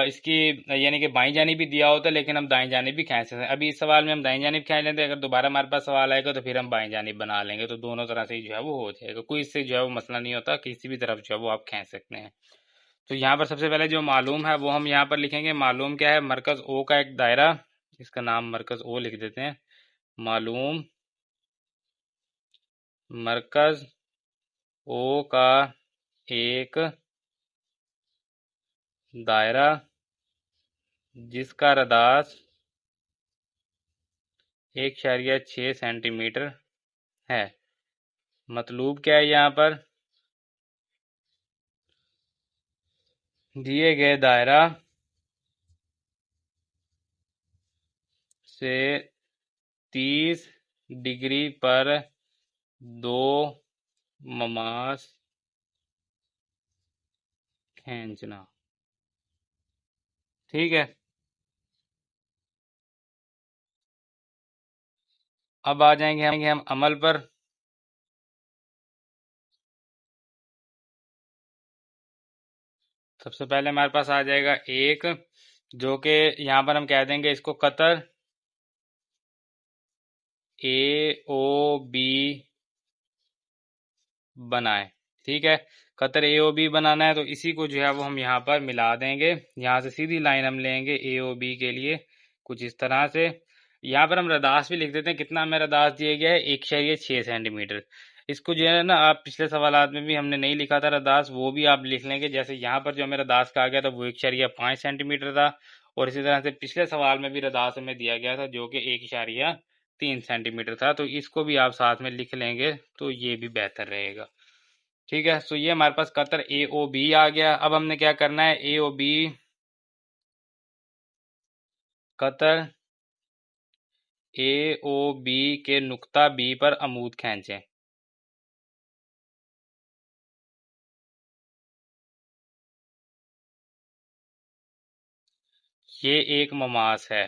इसकी यानी कि बाईं जानिब भी दिया होता है, लेकिन हम दाईं जानिब भी खींच सकते हैं। अभी इस सवाल में हम दाईं जानिब खींच लेते हैं, अगर दोबारा हमारे पास सवाल आएगा तो फिर हम बाईं जानिब बना लेंगे। तो दोनों तरह से जो है वो हो जाएगा, कोई इससे जो है वो मसला नहीं होता, किसी भी तरफ जो है वो आप खींच सकते हैं। तो यहाँ पर सबसे पहले जो मालूम है वो हम यहाँ पर लिखेंगे। मालूम क्या है, मरकज ओ का एक दायरा, इसका नाम मरकज ओ लिख देते हैं। मालूम मरकज ओ का एक दायरा जिसका रदास 1.6 सेंटीमीटर है। मतलूब क्या है, यहाँ पर दिए गए दायरा से 30 डिग्री पर दो ममास खींचना, ठीक है। अब आ जाएंगे हम अमल पर। सबसे पहले हमारे पास आ जाएगा एक, जो कि यहाँ पर हम कह देंगे इसको कतर ए ओ बी बनाए। ठीक है, कतर ए ओ बी बनाना है तो इसी को जो है वो हम यहाँ पर मिला देंगे। यहाँ से सीधी लाइन हम लेंगे ए ओ बी के लिए कुछ इस तरह से। यहाँ पर हम रदास भी लिख देते हैं, कितना हमें रदास दिया गया है 1.6 सेंटीमीटर। इसको जो है ना, आप पिछले सवालात में भी हमने नहीं लिखा था रदास, वो भी आप लिख लेंगे। जैसे यहाँ पर जो हमें रदास कहा गया था वो 1.5 सेंटीमीटर था, और इसी तरह से पिछले सवाल में भी रदास हमें दिया गया था जो कि 1.3 सेंटीमीटर था। तो इसको भी आप साथ में लिख लेंगे तो ये भी बेहतर रहेगा। ठीक है, तो ये हमारे पास कतर ए ओ बी आ गया। अब हमने क्या करना है, ए ओ बी कतर ए ओ बी के नुक्ता बी पर अमूद खींचें। ये एक ममास है,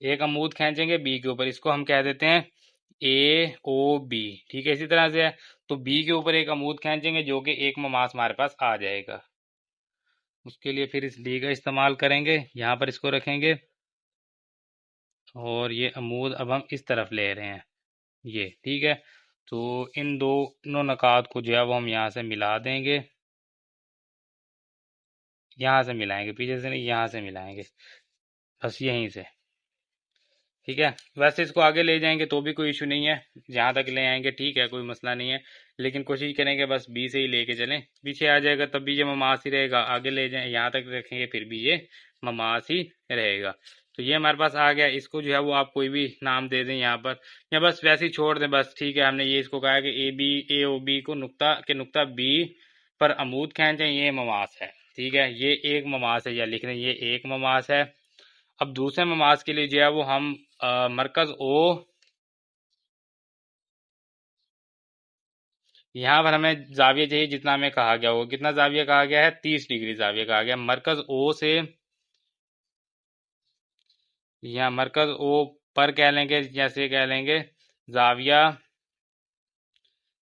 एक अमूद खींचेंगे बी के ऊपर, इसको हम कह देते हैं ए ओ बी। ठीक है, इसी तरह से है, तो बी के ऊपर एक अमूद खींचेंगे जो कि एक ममास हमारे पास आ जाएगा। उसके लिए फिर इस डी का इस्तेमाल करेंगे, यहाँ पर इसको रखेंगे, और ये अमूद अब हम इस तरफ ले रहे हैं ये। ठीक है, तो इन दोनों नकात को जो है वो हम यहाँ से मिला देंगे, यहाँ से मिलाएंगे, पीछे से नहीं, यहाँ से मिलाएंगे, बस यहीं से। ठीक है, वैसे इसको आगे ले जाएंगे तो भी कोई इशू नहीं है, जहाँ तक ले आएंगे ठीक है, कोई मसला नहीं है, लेकिन कोशिश करेंगे बस बी से ही लेके चलें। पीछे आ जाएगा तब भी ये ममास ही रहेगा, आगे ले जाए यहाँ तक रखेंगे फिर भी ये ममास ही रहेगा। तो ये हमारे पास आ गया, इसको जो है वो आप कोई भी नाम दे दें यहाँ पर, या बस वैसे ही छोड़ दें बस। ठीक है, हमने ये इसको कहा कि ए ओ बी को नुक्ता बी पर अमूद खींचें, ये ममास है। ठीक है, ये एक ममास है, या लिख रहे हैं ये एक ममास है। अब दूसरे ममास के लिए जो है वो हम मरकज ओ, यहाँ पर हमें जाविया चाहिए जितना हमें कहा गया हो। कितना जाविया कहा गया है, 30 डिग्री जाविया कहा गया। मरकज ओ से, यहाँ मरकज ओ पर कह लेंगे, जैसे कह लेंगे जाविया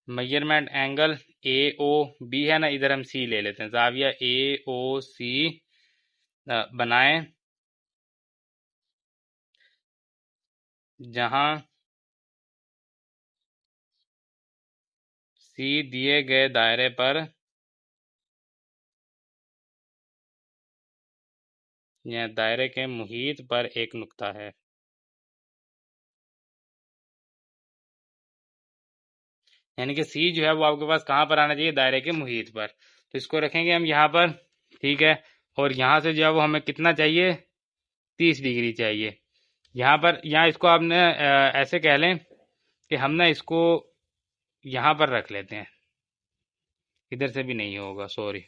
measurement angle A O B है ना, इधर हम सी ले लेते हैं, जाविया ए ओ सी बनाएं, जहां सी दिए गए दायरे पर या दायरे के मुहीत पर एक नुक्ता है। यानी कि सी जो है वो आपके पास कहाँ पर आना चाहिए, दायरे के मुहीत पर। तो इसको रखेंगे हम यहाँ पर। ठीक है, और यहाँ से जो है वो हमें कितना चाहिए, 30 डिग्री चाहिए। यहाँ पर, यहाँ इसको आपने ऐसे कह लें कि हम ना इसको यहाँ पर रख लेते हैं, इधर से भी नहीं होगा, सॉरी,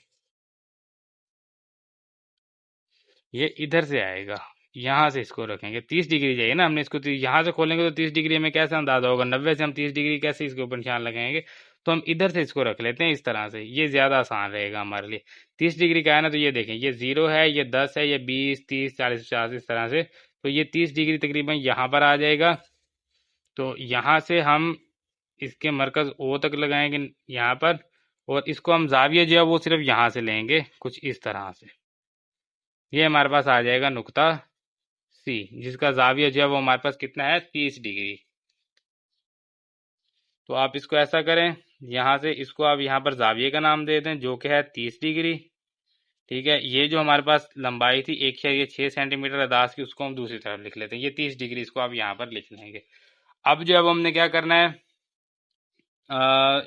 ये इधर से आएगा, यहाँ से इसको रखेंगे। 30 डिग्री चाहिए ना हमने इसको, तो यहाँ से खोलेंगे तो 30 डिग्री में कैसे अंदाजा होगा, 90 से हम 30 डिग्री कैसे इसके ऊपर निशान लगाएंगे। तो हम इधर से इसको रख लेते हैं इस तरह से, ये ज़्यादा आसान रहेगा हमारे लिए। 30 डिग्री का है ना, तो ये देखें, ये 0 है, ये 10 है, ये 20 30 40 50 इस तरह से। तो ये 30 डिग्री तकरीबन यहाँ पर आ जाएगा। तो यहाँ से हम इसके मरकज ओ तक लगाएंगे यहाँ पर, और इसको हम जाविया जो है वो सिर्फ यहाँ से लेंगे कुछ इस तरह से। ये हमारे पास आ जाएगा नुक्ता सी, जिसका जाविया जो है वो हमारे पास कितना है, 30 डिग्री। तो आप इसको ऐसा करें, यहाँ से इसको आप यहाँ पर जाविये का नाम दे दें जो कि है 30 डिग्री। ठीक है, ये जो हमारे पास लंबाई थी 1.6 सेंटीमीटर अदास की, उसको हम दूसरी तरफ लिख लेते हैं, ये 30 डिग्री, इसको आप यहाँ पर लिख लेंगे। अब जो अब हमने क्या करना है,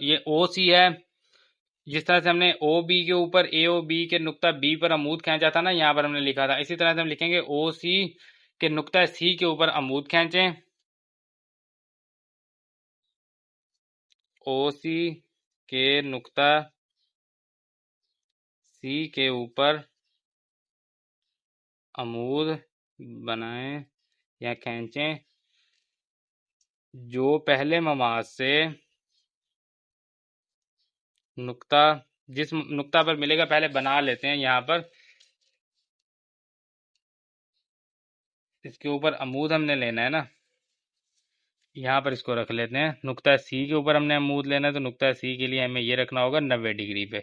ये ओ सी है, जिस तरह से हमने ओ बी के ऊपर ए ओ बी के नुक्ता बी पर अमूद खींचा था ना, यहाँ पर हमने लिखा था, इसी तरह से हम लिखेंगे ओ सी के नुक्ता सी के ऊपर अमूद खींचें, ओ सी के नुक्ता सी के ऊपर अमूद बनाएं या खींचें, जो पहले ममाज से नुक्ता, जिस नुक्ता पर मिलेगा पहले बना लेते हैं यहाँ पर, इसके ऊपर अमूद हमने लेना है ना, यहाँ पर इसको रख लेते हैं। नुक्ता सी के ऊपर हमने अमूद लेना है, तो नुक्ता सी के लिए हमें ये रखना होगा 90 डिग्री पे।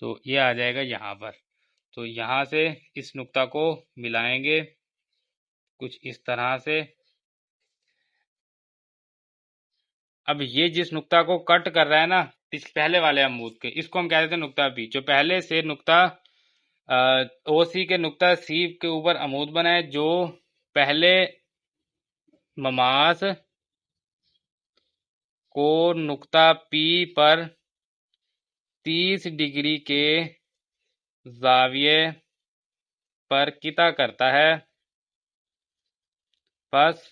तो ये आ जाएगा यहाँ पर। तो यहाँ से इस नुक्ता को मिलाएंगे कुछ इस तरह से। अब ये जिस नुक्ता को कट कर रहा है ना इस पहले वाले अमूद के, इसको हम कह देते हैं नुक्ता बी। जो पहले से नुक्ता ओ सी के नुक्ता सी के ऊपर अमूद बनाए, जो पहले ममास को नुक्ता पी पर 30 डिग्री के जाविये पर किता करता है। बस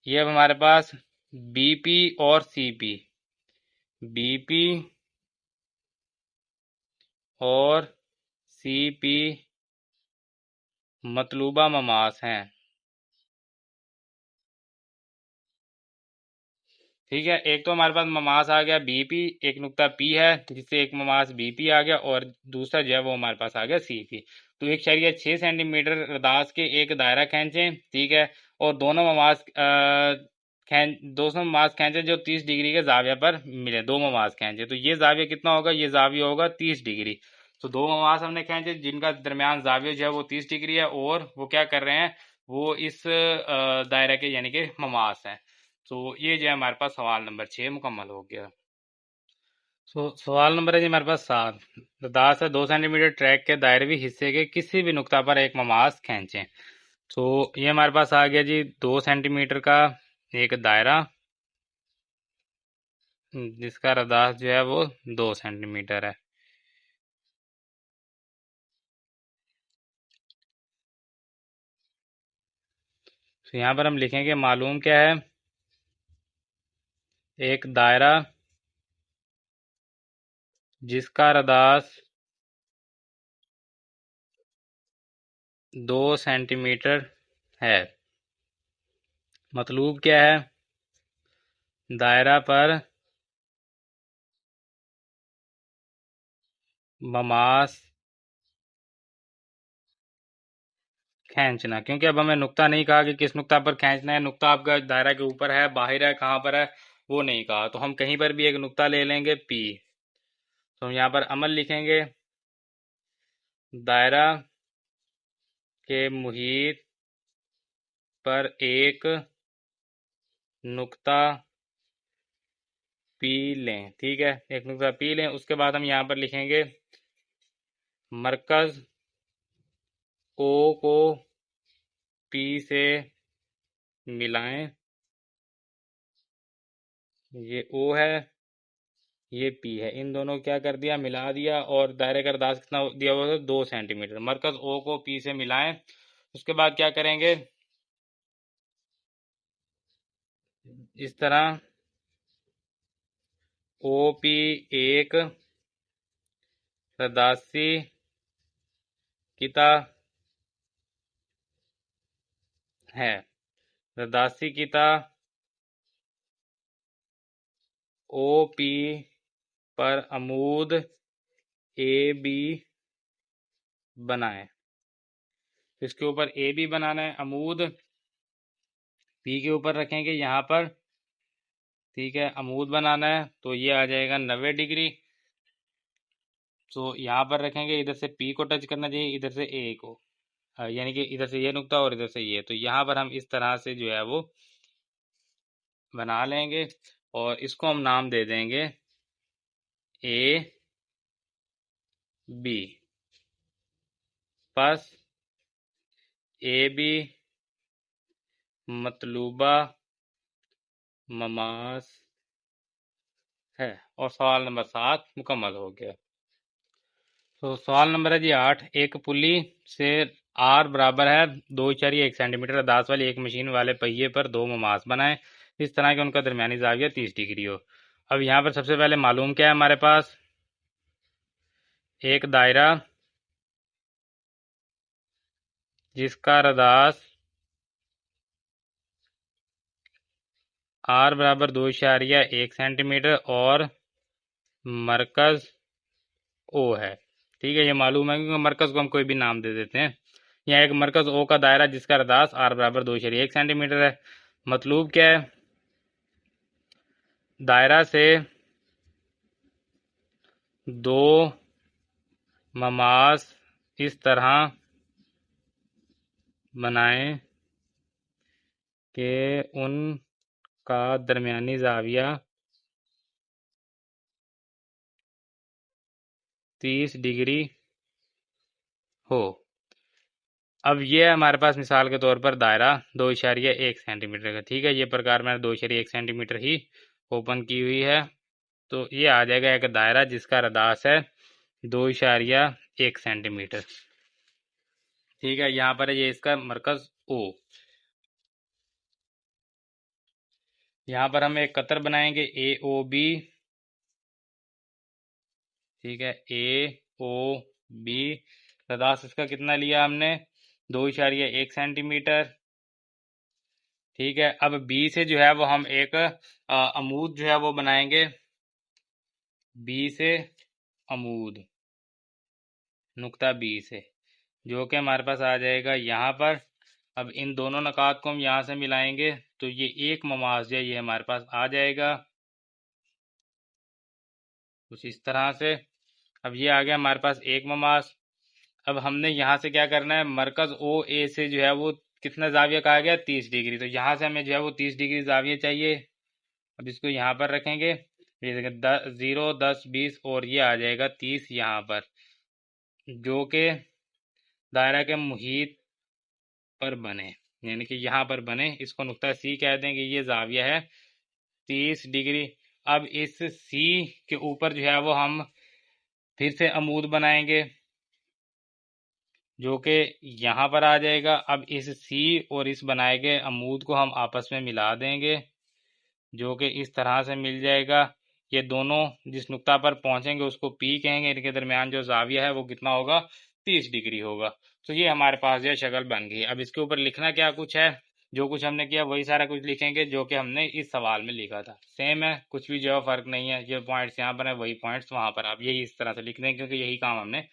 ये अब हमारे पास बीपी और सीपी, बीपी और सीपी मतलूबा ममास हैं। ठीक है, एक तो हमारे पास ममास आ गया बीपी, एक नुक्ता पी है जिससे एक ममास बीपी आ गया, और दूसरा जो है वो हमारे पास आ गया सीपी। तो 1.6 सेंटीमीटर रदास के एक दायरा खींचें, ठीक है, और दोनों ममास खींचें जो 30 डिग्री के जाविया पर मिले। दो ममास खींचे तो ये जाविया कितना होगा, ये जाविया होगा 30 डिग्री। तो दो ममास हमने खींचे जिनका दरमियान जाविया जो है वो 30 डिग्री है, और वो क्या कर रहे हैं, वो इस दायरा के यानी कि ममास हैं। तो ये जो है हमारे पास सवाल नंबर 6 मुकम्मल हो गया। सवाल नंबर है जी हमारे पास 7। दास है 2 सेंटीमीटर ट्रैक के दायरवी हिस्से के किसी भी नुक्ता पर एक ममास खींचें। तो ये हमारे पास आ गया जी 2 सेंटीमीटर का एक दायरा जिसका रदास जो है वो 2 सेंटीमीटर है। तो यहाँ पर हम लिखेंगे मालूम क्या है, एक दायरा जिसका रदास 2 सेंटीमीटर है। मतलूब क्या है, दायरा पर ममास खींचना। क्योंकि अब हमें नुक्ता नहीं कहा कि किस नुक्ता पर खींचना है, नुक्ता आपका दायरा के ऊपर है, बाहर है, कहाँ पर है वो नहीं कहा, तो हम कहीं पर भी एक नुक्ता ले लेंगे पी। तो हम यहाँ पर अमल लिखेंगे, दायरा के मुहीत पर एक नुक्ता पी लें। ठीक है, एक नुक्ता पी लें। उसके बाद हम यहाँ पर लिखेंगे मरकज ओ को पी से मिलाएं। ये ओ है, ये पी है, इन दोनों को क्या कर दिया, मिला दिया, और दायरे का रदास कितना दिया हुआ है, 2 सेंटीमीटर। मरकज ओ को पी से मिलाएं। उसके बाद क्या करेंगे, इस तरह ओ पी एक रदासी किता है। रदासी किता ओ पी पर अमूद ए बी बनाए। इसके ऊपर ए बी बनाना है, अमूद पी के ऊपर रखेंगे यहाँ पर। ठीक है, अमूद बनाना है तो ये आ जाएगा 90 डिग्री। तो यहाँ पर रखेंगे, इधर से पी को टच करना चाहिए, इधर से ए को, यानी कि इधर से ये नुक्ता और इधर से ये। तो यहाँ पर हम इस तरह से जो है वो बना लेंगे, और इसको हम नाम दे देंगे ए बी। बस ए बी मतलूबा ममास है, और सवाल नंबर 7 मुकम्मल हो गया। तो सवाल नंबर है जी 8। एक पुली से आर बराबर है 2.1 सेंटीमीटर दास वाली एक मशीन वाले पहिए पर दो ममास बनाएं इस तरह के उनका दरमियानी जाविया 30 डिग्री हो। अब यहाँ पर सबसे पहले मालूम क्या है हमारे पास, एक दायरा जिसका रदास आर बराबर 2.1 सेंटीमीटर और मरकज ओ है। ठीक है, ये मालूम है क्योंकि मरकज को हम कोई भी नाम दे देते हैं। यहाँ एक मरकज ओ का दायरा जिसका रदास आर बराबर 2.1 सेंटीमीटर है। मतलूब क्या है, दायरा से दो ममाज इस तरह बनाएं कि उनका दरमियानी ज़ाविया 30 डिग्री हो। अब ये है हमारे पास मिसाल के तौर पर दायरा 2.1 सेंटीमीटर का। ठीक है, ये प्रकार मैंने 2.1 सेंटीमीटर ही ओपन की हुई है। तो ये आ जाएगा एक दायरा जिसका रदास है 2.1 सेंटीमीटर। ठीक है, यहाँ पर ये इसका मरकज ओ। यहाँ पर हम एक कतर बनाएंगे AOB। ठीक है, AOB रदास इसका कितना लिया हमने 2.1 सेंटीमीटर। ठीक है, अब बी से जो है वो हम एक अमूद जो है वो बनाएंगे। बी से अमूद, नुक्ता बी से, जो कि हमारे पास आ जाएगा यहाँ पर। अब इन दोनों नकात को हम यहाँ से मिलाएंगे तो ये एक ममाज जो है ये हमारे पास आ जाएगा कुछ इस तरह से। अब ये आ गया हमारे पास एक ममाज। अब हमने यहाँ से क्या करना है, मरकज ओ ए से जो है वो कितना जाविया कहा गया 30 डिग्री, तो यहाँ से हमें जो है वो 30 डिग्री जाविया चाहिए। अब इसको यहाँ पर रखेंगे, ये देखिए 0, 10, 20 और ये आ जाएगा 30 यहाँ पर, जो कि दायरा के मुहीत पर बने, यानी कि यहाँ पर बने। इसको नुक्ता सी कह देंगे, ये जाविया है 30 डिग्री। अब इस सी के ऊपर जो है वो हम फिर से अमूद बनाएंगे, जो कि यहाँ पर आ जाएगा। अब इस सी और इस बनाए गए अमूद को हम आपस में मिला देंगे, जो कि इस तरह से मिल जाएगा। ये दोनों जिस नुक्ता पर पहुंचेंगे उसको पी कहेंगे। इनके दरमियान जो जाविया है वो कितना होगा 30 डिग्री होगा। तो ये हमारे पास जो शक्ल बन गई। अब इसके ऊपर लिखना क्या कुछ है, जो कुछ हमने किया वही सारा कुछ लिखेंगे जो कि हमने इस सवाल में लिखा था। सेम है, कुछ भी जो है फर्क नहीं है। जो पॉइंट्स यहाँ पर है वही पॉइंट्स वहाँ पर, आप यही इस तरह से लिख दें क्योंकि यही काम हमने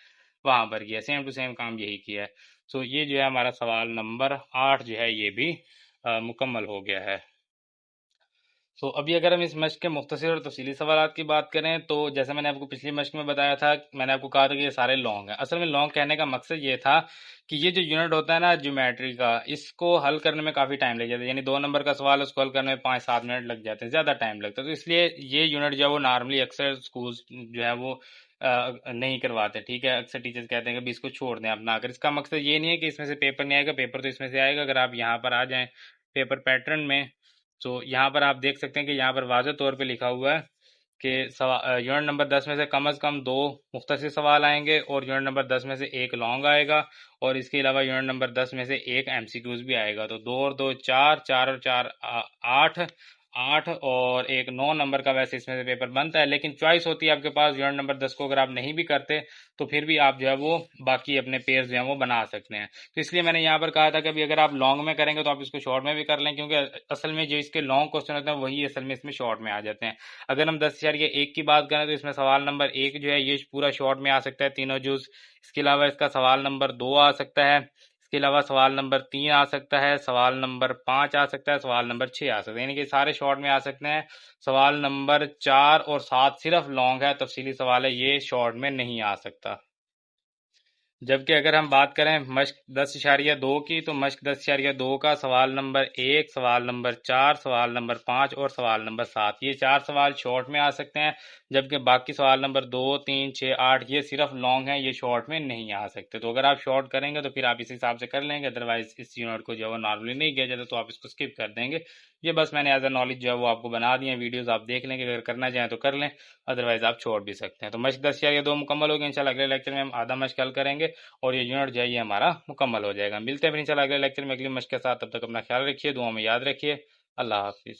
वहाँ पर किया, सेम टू सेम काम यही किया है। तो ये जो है हमारा सवाल नंबर 8 जो है ये भी मुकम्मल हो गया है। तो अभी अगर हम इस मश्क के मुख्तसर और तफसीली सवालात की बात करें तो जैसे मैंने आपको पिछली मश्क में बताया था, मैंने आपको कहा था कि ये सारे लॉन्ग हैं। असल में लॉन्ग कहने का मकसद ये था कि ये जो यूनिट होता है ना ज्योमेट्री का, इसको हल करने में काफ़ी टाइम लग जाता है। यानी 2 नंबर का सवाल उसको हल करने में 5-7 मिनट लग जाते हैं, ज़्यादा टाइम लगता है। तो इसलिए ये यूनिट जो है वो नॉर्मली अक्सर स्कूल जो है वो नहीं करवाते। ठीक है, अक्सर टीचर्स कहते हैं कि भी इसको छोड़ दें अपना आकर। इसका मकसद ये नहीं है कि इसमें से पेपर नहीं आएगा, पेपर तो इसमें से आएगा। अगर आप यहाँ पर आ जाएं पेपर पैटर्न में तो यहाँ पर आप देख सकते हैं कि यहाँ पर वाज़ेह तौर पे लिखा हुआ है कि यूनिट नंबर 10 में से कम 2 मुख्तसर सवाल आएंगे और यूनिट नंबर 10 में से एक लॉन्ग आएगा, और इसके अलावा यूनिट नंबर 10 में से एक MCQs भी आएगा। तो 2 और 2 4, 4 और 4 8, 8 और एक 9 नंबर का वैसे इसमें से पेपर बनता है। लेकिन चॉइस होती है आपके पास, यूनिट नंबर 10 को अगर आप नहीं भी करते तो फिर भी आप जो है वो बाकी अपने पेयर्स जो हैं वो बना सकते हैं। तो इसलिए मैंने यहाँ पर कहा था कि अभी अगर आप लॉन्ग में करेंगे तो आप इसको शॉर्ट में भी कर लें, क्योंकि असल में जो इसके लॉन्ग क्वेश्चन होते हैं वही असल में इसमें शॉर्ट में आ जाते हैं। अगर हम 10,001 की बात करें तो इसमें सवाल नंबर 1 जो है ये पूरा शॉर्ट में आ सकता है, तीनों जुज। इसके अलावा इसका सवाल नंबर 2 आ सकता है, इसके अलावा सवाल नंबर 3 आ सकता है, सवाल नंबर 5 आ सकता है, सवाल नंबर 6 आ सकता है, यानी कि सारे शॉर्ट में आ सकते हैं। सवाल नंबर 4 और 7 सिर्फ लॉन्ग है, तफसीली सवाल है, ये शॉर्ट में नहीं आ सकता। जबकि अगर हम बात करें मश्क 10.2 की तो मश्क 10.2 का सवाल नंबर 1, सवाल नंबर 4, सवाल नंबर 5 और सवाल नंबर 7, ये 4 सवाल शॉर्ट में आ सकते हैं। जबकि बाकी सवाल नंबर 2, 3, 6, 8 ये सिर्फ लॉन्ग हैं, ये शॉर्ट में नहीं आ सकते। तो अगर आप शॉर्ट करेंगे तो फिर आप इस हिसाब से कर लेंगे, अदरवाइज इस यूनिट को जो है नॉर्मली नहीं किया जाता तो आप इसको स्किप कर देंगे। ये बस मैंने एज अ नॉलेज जो है वो आपको बना दिए, वीडियोस आप देख लेंगे, अगर करना चाहें तो कर लें, अदरवाइज आप छोड़ भी सकते हैं। तो मश्क 10.2 मुकम्मल हो गया। इंशाल्लाह अगले लेक्चर में हम आधा मश्क हल करेंगे और ये यूनिट जो है ये हमारा मुकम्मल हो जाएगा। मिलते हैं फिर इंशाल्लाह अगले लेक्चर में अगली मश्क के साथ। तब तक अपना ख्याल रखिए, दुआ में याद रखिए। अल्लाह हाफिज़।